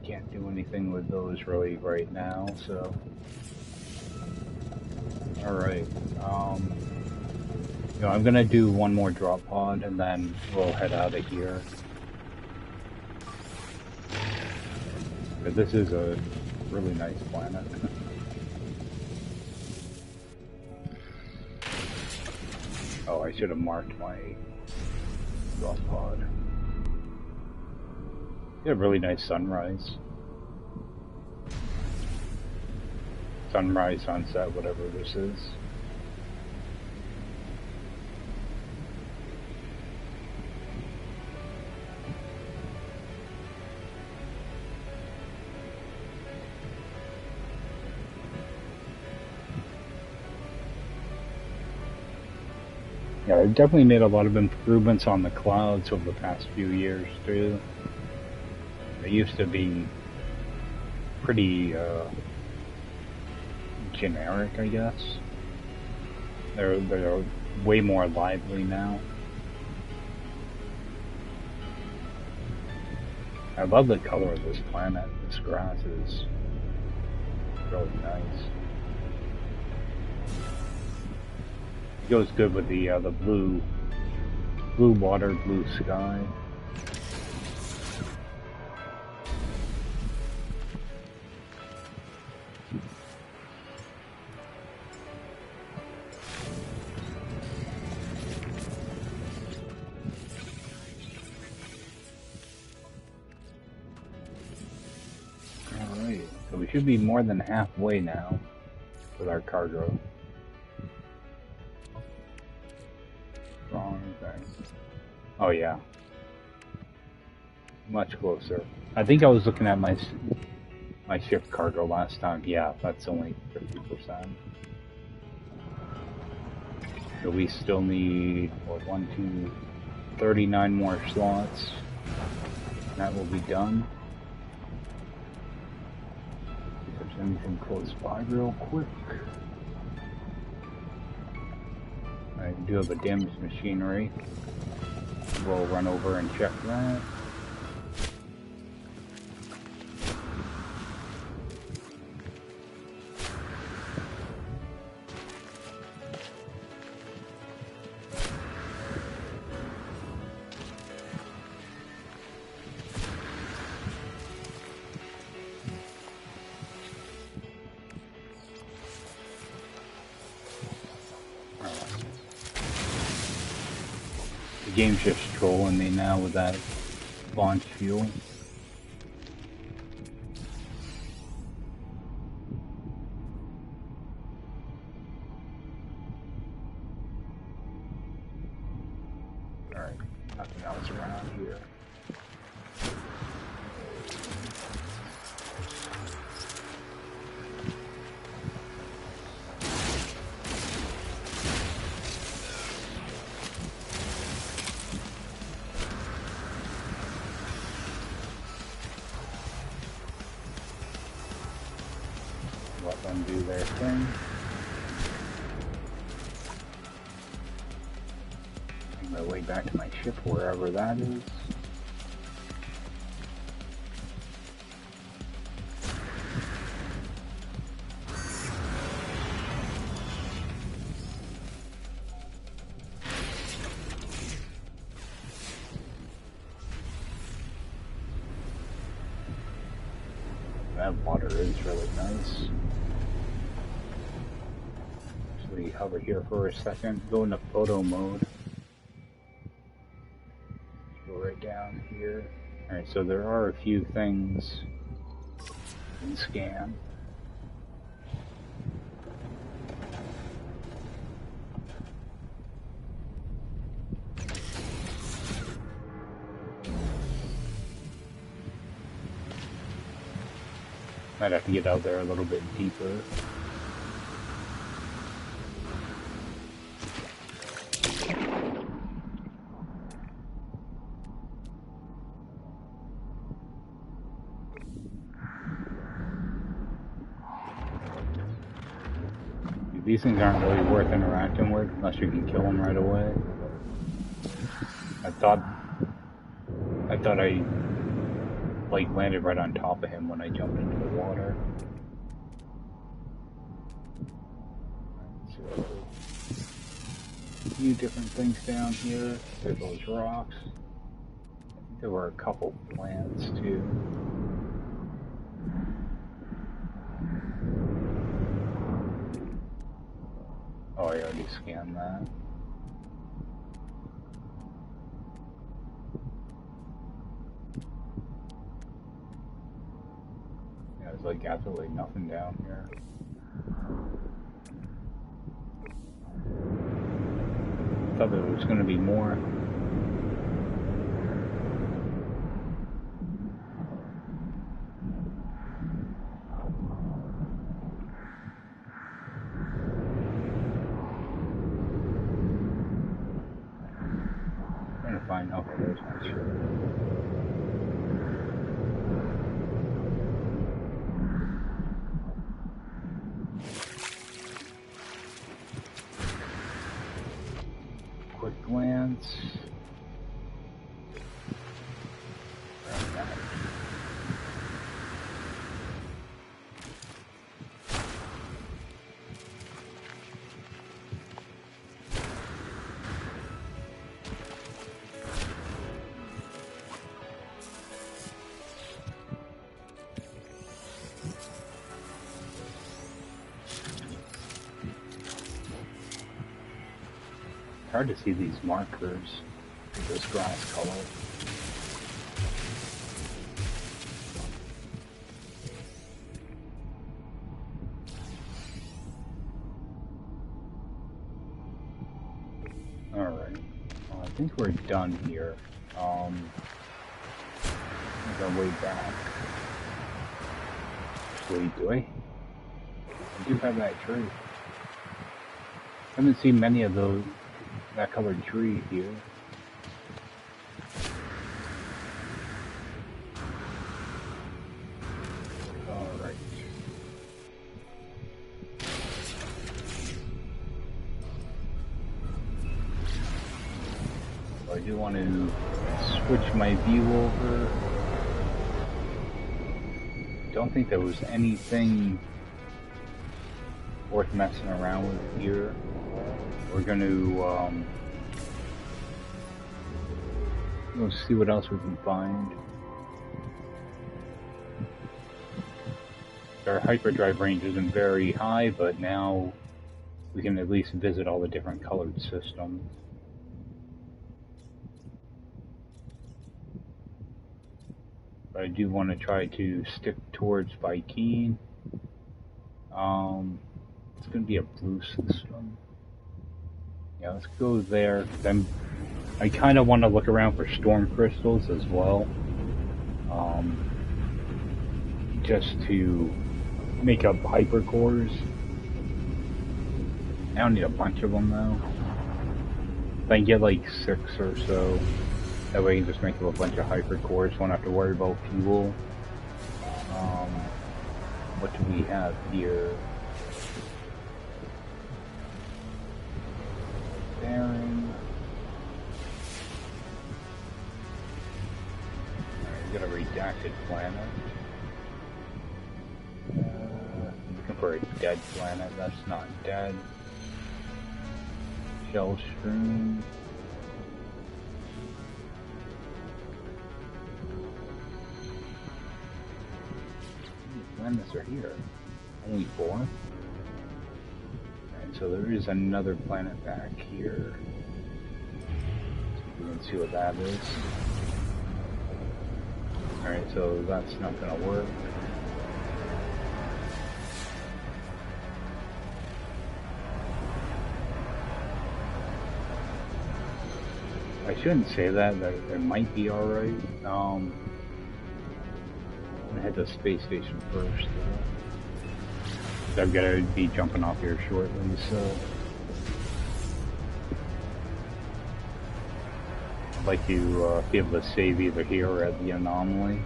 Can't do anything with those really right now, so... Alright, you know, I'm gonna do one more drop pod and then we'll head out of here. But this is a really nice planet. Oh, I should have marked my drop pod. You have a really nice sunrise. Sunrise, sunset, whatever this is. Yeah, they've definitely made a lot of improvements on the clouds over the past few years, too. They used to be pretty generic, I guess. They're way more lively now. I love the color of this planet. This grass is really nice. It goes good with the blue water, blue sky. should be more than halfway now with our cargo. Wrong thing. Oh yeah. Much closer. I think I was looking at my ship cargo last time. Yeah, that's only 50%. So we still need, what, 39 more slots. That will be done. If there's anything close by real quick. I do have a damaged machinery. We'll run over and check that. The game's just trolling me now with that launch fuel. Alright, nothing else around here. Let them do their thing. Make my way back to my ship, wherever that is. That water is really nice. So we hover here for a second, go into photo mode. Go right down here. Alright, so there are a few things you can scan. Might have to get out there a little bit deeper. These things aren't really worth interacting with unless you can kill them right away. I thought I like landed right on top of him when I jumped into the water. So, a few different things down here. There's those rocks. I think there were a couple plants too. Oh, I already scanned that. Yeah, there's like absolutely nothing down here. I thought there was going to be more. Fine, okay, there's my ship. Quick glance. Hard to see these markers with this grass color. think we're done here. Make our way back. Wait, do I? I do have that tree. Haven't seen many of those, that colored tree here. Alright. So I do want to switch my view over. Don't think there was anything worth messing around with here. We're going to let's see what else we can find. Our hyperdrive range isn't very high, but now we can at least visit all the different colored systems. But I do want to try to stick towards Viking. It's going to be a blue system. Yeah, let's go there. Then I kind of want to look around for storm crystals as well. Just to make up hypercores. I don't need a bunch of them though. If I can get like 6 or so, that way I can just make up a bunch of hypercores. Won't have to worry about fuel. What do we have here? Bearing. Alright, we got a redacted planet. Looking for a dead planet. That's not dead. Shell stream. Planets are here. Only 4. Alright, so there is another planet back here. We can see what that is. Alright, so that's not gonna work. I shouldn't say that it might be alright. I'm gonna head to the space station first. I've got to be jumping off here shortly, so I'd like to be able to save either here or at the anomaly.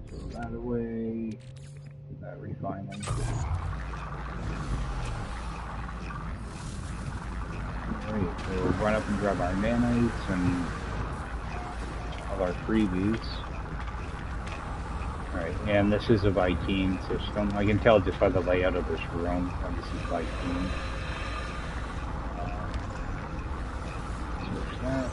Throw that away. That refining. Alright, so we'll run up and grab our nanites and all our freebies. Alright, and this is a Viking system. I can tell just by the layout of this room that this is Viking. Switch that.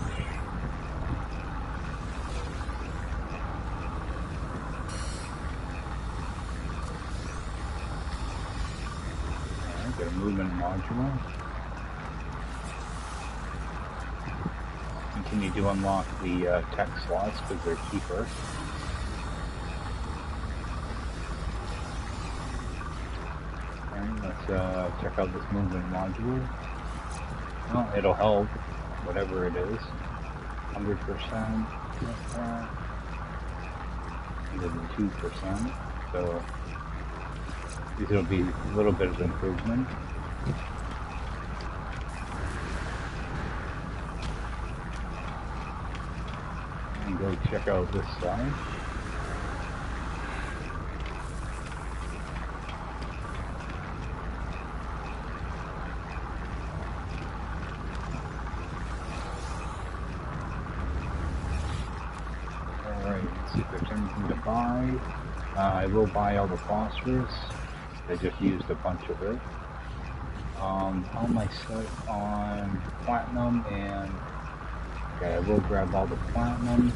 Alright, got a movement module. Continue to unlock the tech slots because they're cheaper. Alright, let's check out this movement module. Well, it'll help, whatever it is. 100%, either than 2%. So these will be a little bit of improvement. Go check out this side. Alright, let's see if there's anything to buy. I will buy all the phosphorus. I just used a bunch of it. All my set on platinum and okay, I will grab all the platinum.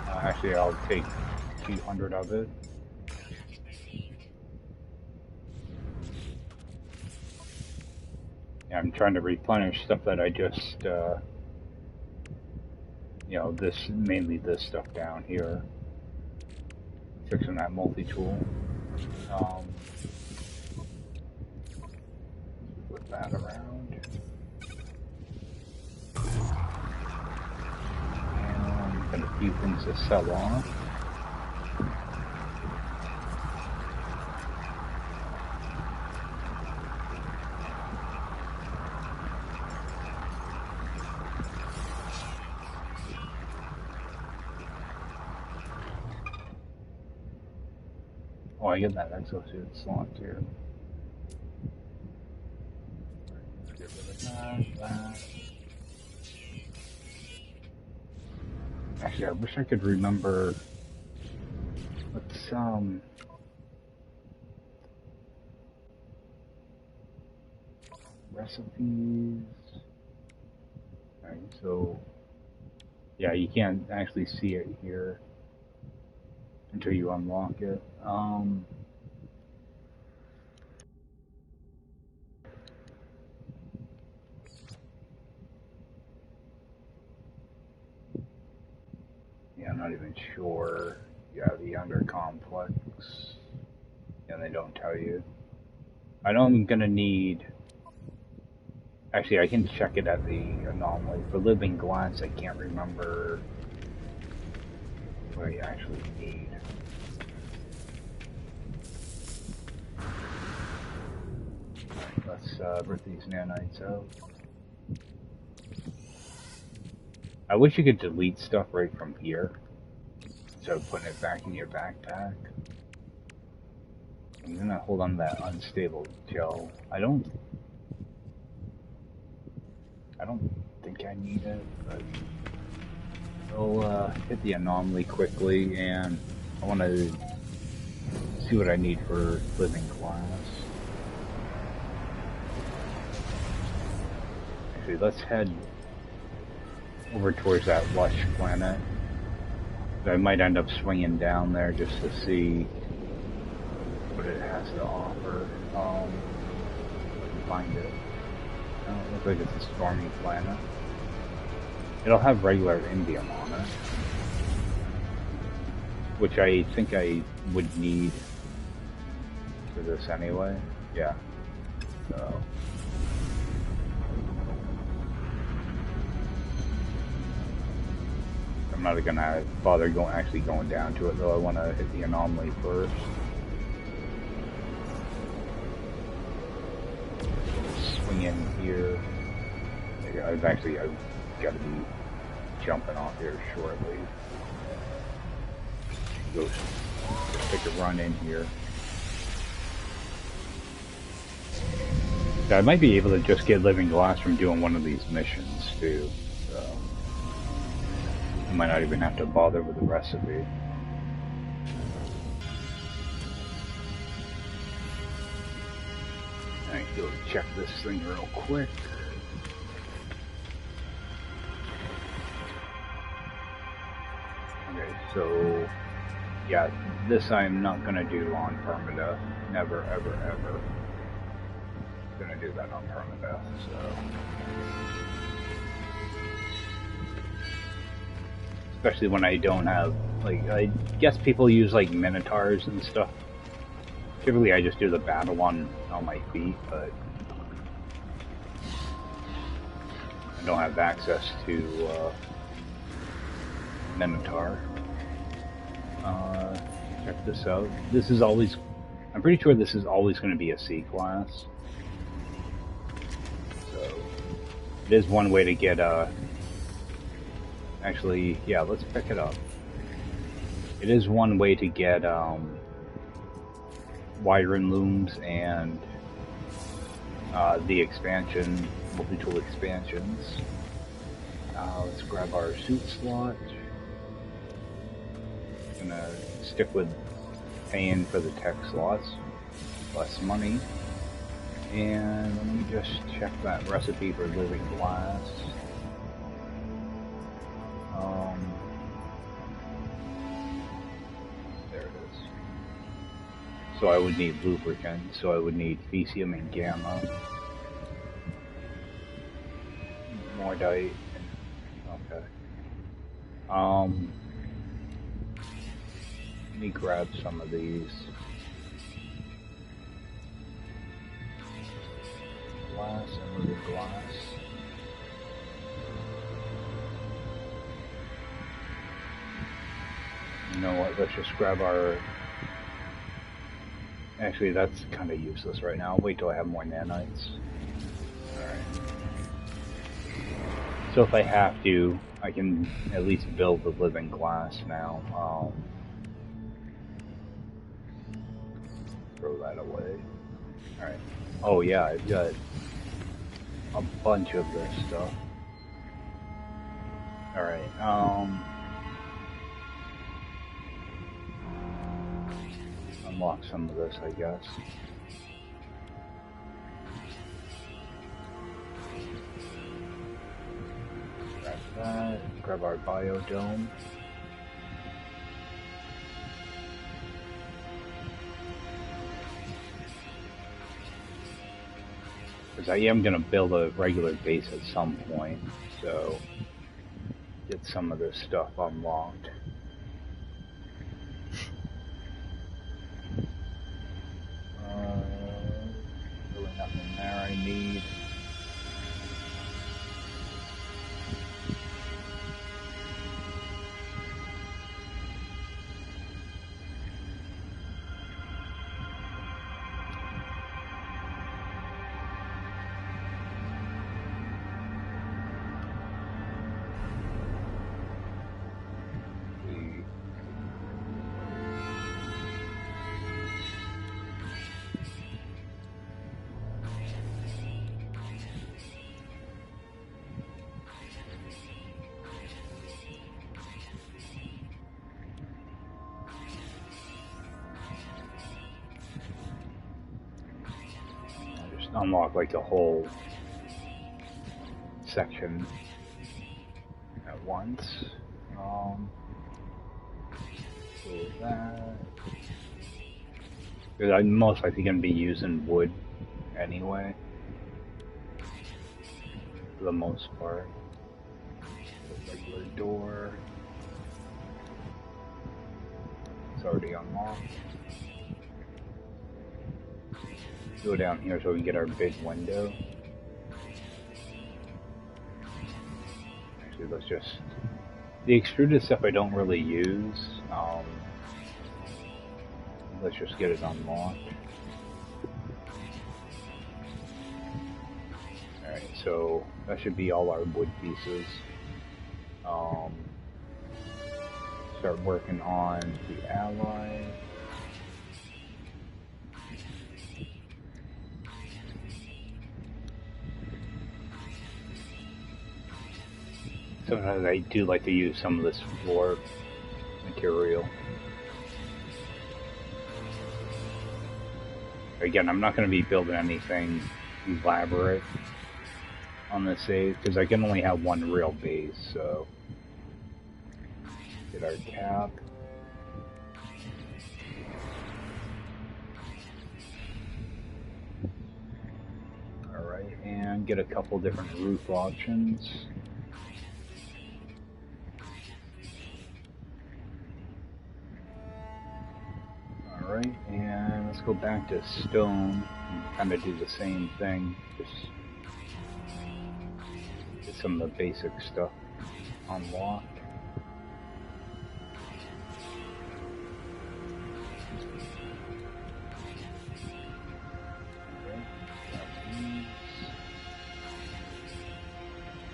Actually, I'll take 200 of it. Yeah, I'm trying to replenish stuff that I just, you know, mainly this stuff down here. fixing that multi-tool. Flip that around. And got a few things to sell off. Oh, I get that exosuit slot too. Get rid of that. Actually, I wish I could remember. Let's recipes. Alright, so yeah, you can't actually see it here until you unlock it. Yeah, I'm not even sure. Yeah, the under complex. Yeah, they don't tell you. I know I'm gonna need. Actually, I can check it at the anomaly. For living glass, I can't remember what I actually need. Let's rip these nanites out. I wish you could delete stuff right from here, instead of putting it back in your backpack. I'm gonna hold on to that unstable gel. I don't think I need it, but we'll hit the anomaly quickly, and I want to see what I need for living glass. Actually, let's head over towards that lush planet. I might end up swinging down there just to see what it has to offer. Find it. It looks like it's a stormy planet. It'll have regular indium on it, which I think I would need for this anyway. Yeah. So. I'm not gonna bother actually going down to it though. I want to hit the anomaly first. Swing in here. I've got to be jumping off here shortly. Go take a run in here. I might be able to just get living glass from doing one of these missions too. So I might not even have to bother with the recipe. Alright, go check this thing real quick. Okay, so yeah, this I'm not gonna do on Permadeath. Never, ever, ever gonna do that on Permadeath, so. Especially when I don't have, like, I guess people use like minotaurs and stuff. Typically I just do the battle one on my feet, but I don't have access to minotaur. Check this out. This is always, I'm pretty sure this is always going to be a C class. So it is one way to get actually, yeah, let's pick it up. It is one way to get Wyron looms and the expansion, Multitool expansions. Let's grab our suit slot. Gonna stick with paying for the tech slots, less money. And let me just check that recipe for living glass. There it is. So I would need lubricant, so I would need Fecium and Gamma. Mordite. Okay. me grab some of these. Glass and little glass. You know what, let's just grab our... Actually, that's kind of useless right now. I'll wait till I have more nanites. Alright. So if I have to, I can at least build the living glass now. Throw that away. Alright. Oh yeah, I've got a bunch of this stuff. Alright, unlock some of this, I guess. Grab that, grab our biodome. Because I am going to build a regular base at some point, so get some of this stuff unlocked. Really nothing there I need. Unlock like the whole section at once. So that, because I'm most likely going to be using wood anyway, for the most part. The regular door, it's already unlocked. Go down here so we can get our big window. Actually, let's just... The extruded stuff I don't really use. Let's just get it unlocked. Alright, so that should be all our wood pieces. Start working on the ally. Sometimes I do like to use some of this floor material. Again, I'm not going to be building anything elaborate on this save, because I can only have one real base, so... Get our cap. Alright, and get a couple different roof options. Alright, and let's go back to stone and kind of do the same thing. Just get some of the basic stuff unlocked.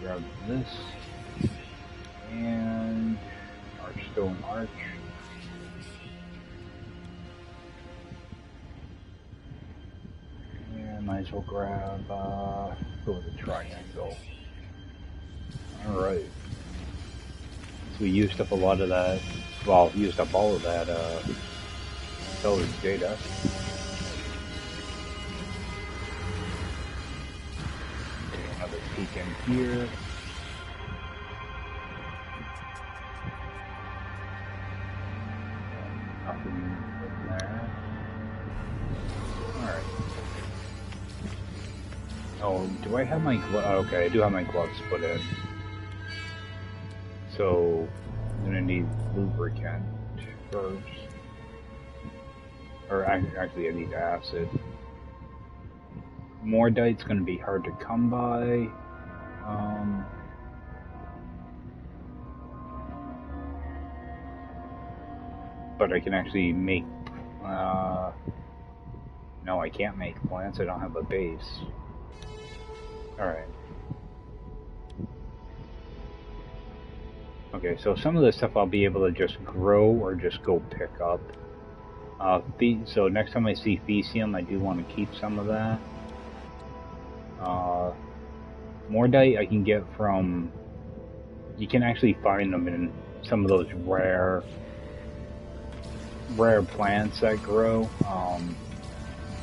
Grab this and our stone arch. Might as well grab, go with the triangle. Alright. So we used up a lot of that, well, used up all of that, storage data. Take another peek in here. Nothing in there. Alright. Oh, do I have my gloves? Okay, I do have my gloves put in. So, I'm gonna need lubricant first. Or actually, I need acid. Mordite's going to be hard to come by. But I can actually make. No, I can't make plants. I don't have a base. Alright. Okay, so some of this stuff I'll be able to just grow or just go pick up. So next time I see Fecium, I do want to keep some of that. Mordite I can get from... You can actually find them in some of those rare plants that grow.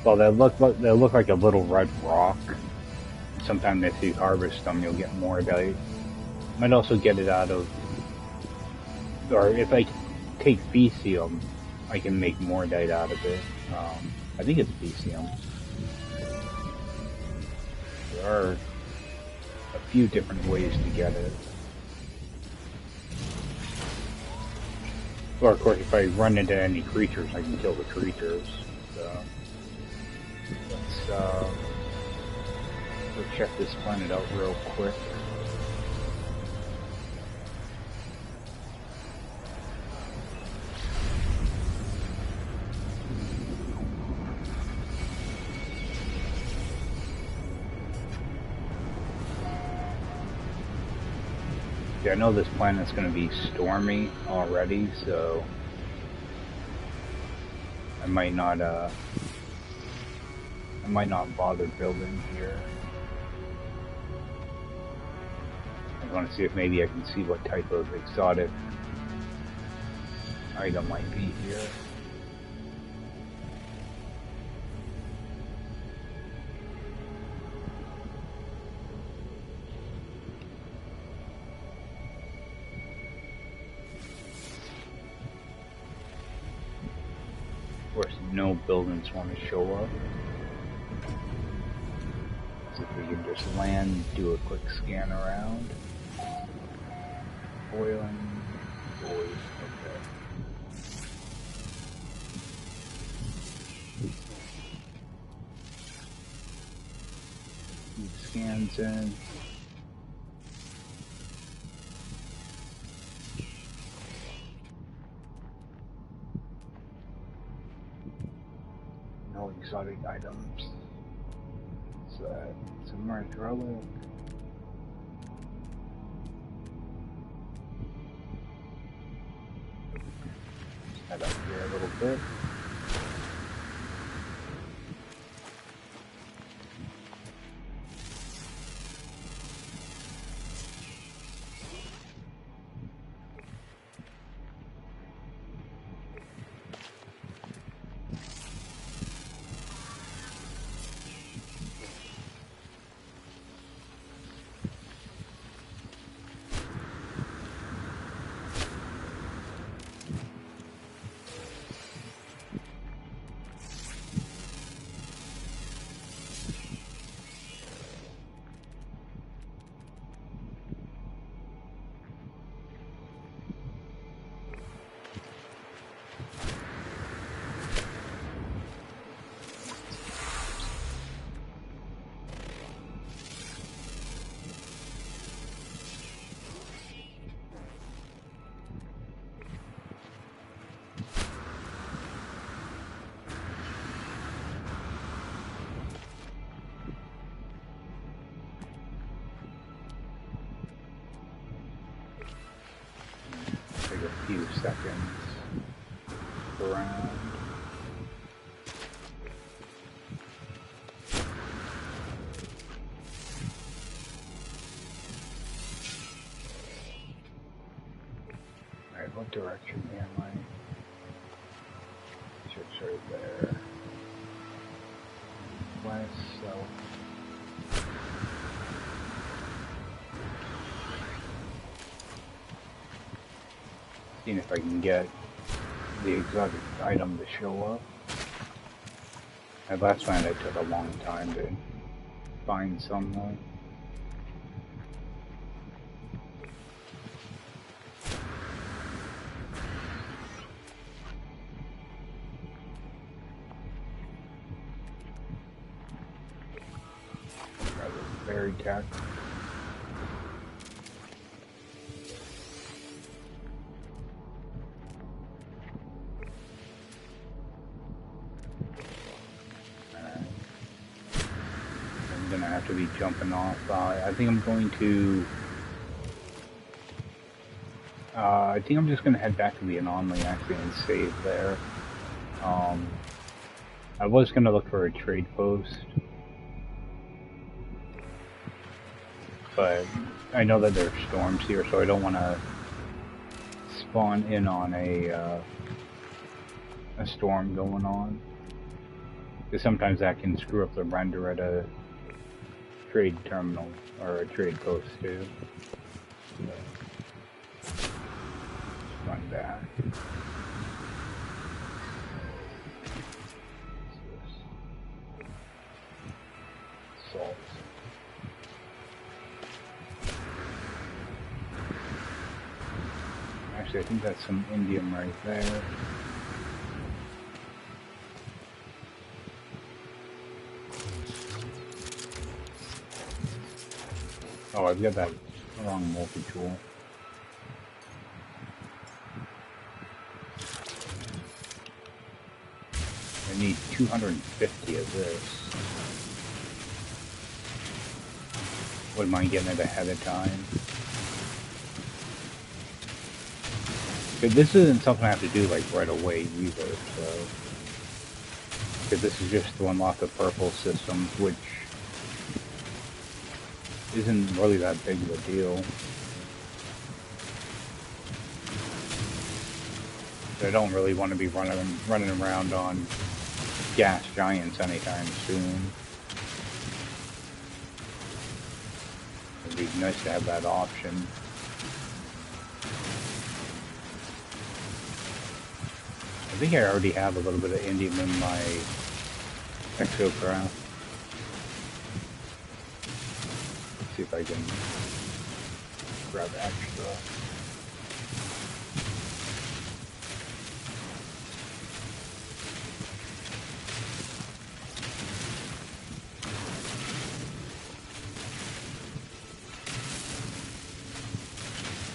Well, they look like a little red rock. Sometimes if you harvest them, you'll get Mordite. Might also get it out of... Or if I take Fecium, I can make Mordite out of it. I think it's Fecium. There are a few different ways to get it. Or of course, if I run into any creatures, I can kill the creatures. So let's check this planet out real quick. Yeah, I know this planet's going to be stormy already, so I might not bother building here. I want to see if maybe I can see what type of exotic item might be here. Of course, no buildings want to show up. So if we can just land, do a quick scan around. Boiling, boys, okay. Keep scans in. No exotic items. So, submerged relic. Head up here a little bit. A few seconds around. Alright, what direction am I? Ship's right there. West, south. Seeing if I can get the exotic item to show up. At last time it took a long time to find someone. military tech. I'm gonna have to be jumping off. I think I'm going to. I think I'm just gonna head back to the anomaly actually and save there. I was gonna look for a trade post, but I know that there are storms here, so I don't want to spawn in on a storm going on. Because sometimes that can screw up the render at a trade terminal or a trade post too. So, run back. Salt. Actually, I think that's some indium right there. Oh, I've got that wrong multitool. I need 250 of this. Wouldn't mind getting it ahead of time. But this isn't something I have to do like right away either, so. Because this is just to unlock the purple systems, which isn't really that big of a deal. I don't really want to be running around on gas giants anytime soon. It'd be nice to have that option. I think I already have a little bit of indium in my Exocraft. Let's see if I can grab extra.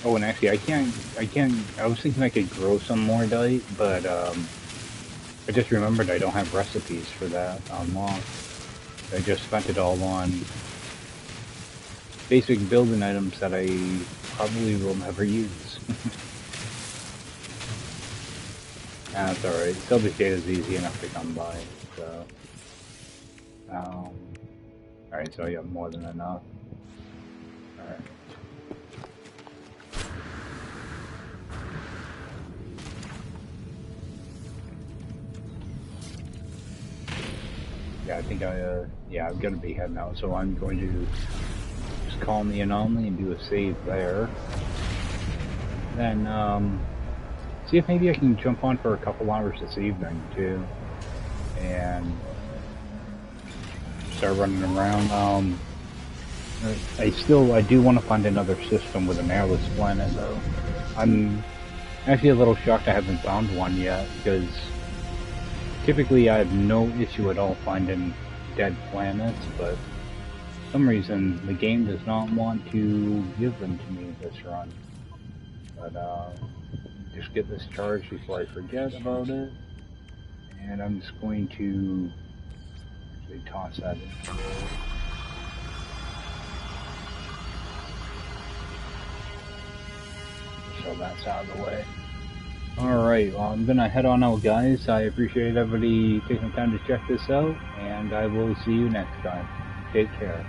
Oh, and actually, I was thinking I could grow some more dite, but, I just remembered I don't have recipes for that unlocked. I just spent it all on basic building items that I probably will never use. That's alright. Silver shade is easy enough to come by, so. Alright, so I have more than enough. Alright. Yeah, I think I've got to be heading out, so I'm going to just call in the anomaly and do a save there. Then, see if maybe I can jump on for a couple hours this evening, too. And start running around. I do want to find another system with an airless planet, though. I'm actually a little shocked I haven't found one yet, because typically I have no issue at all finding dead planets, but for some reason the game does not want to give them to me this run. But just get this charged before I forget about it, and I'm just going to actually toss that in. So that's out of the way. Alright, well, I'm gonna head on out, guys. I appreciate everybody taking the time to check this out, and I will see you next time. Take care.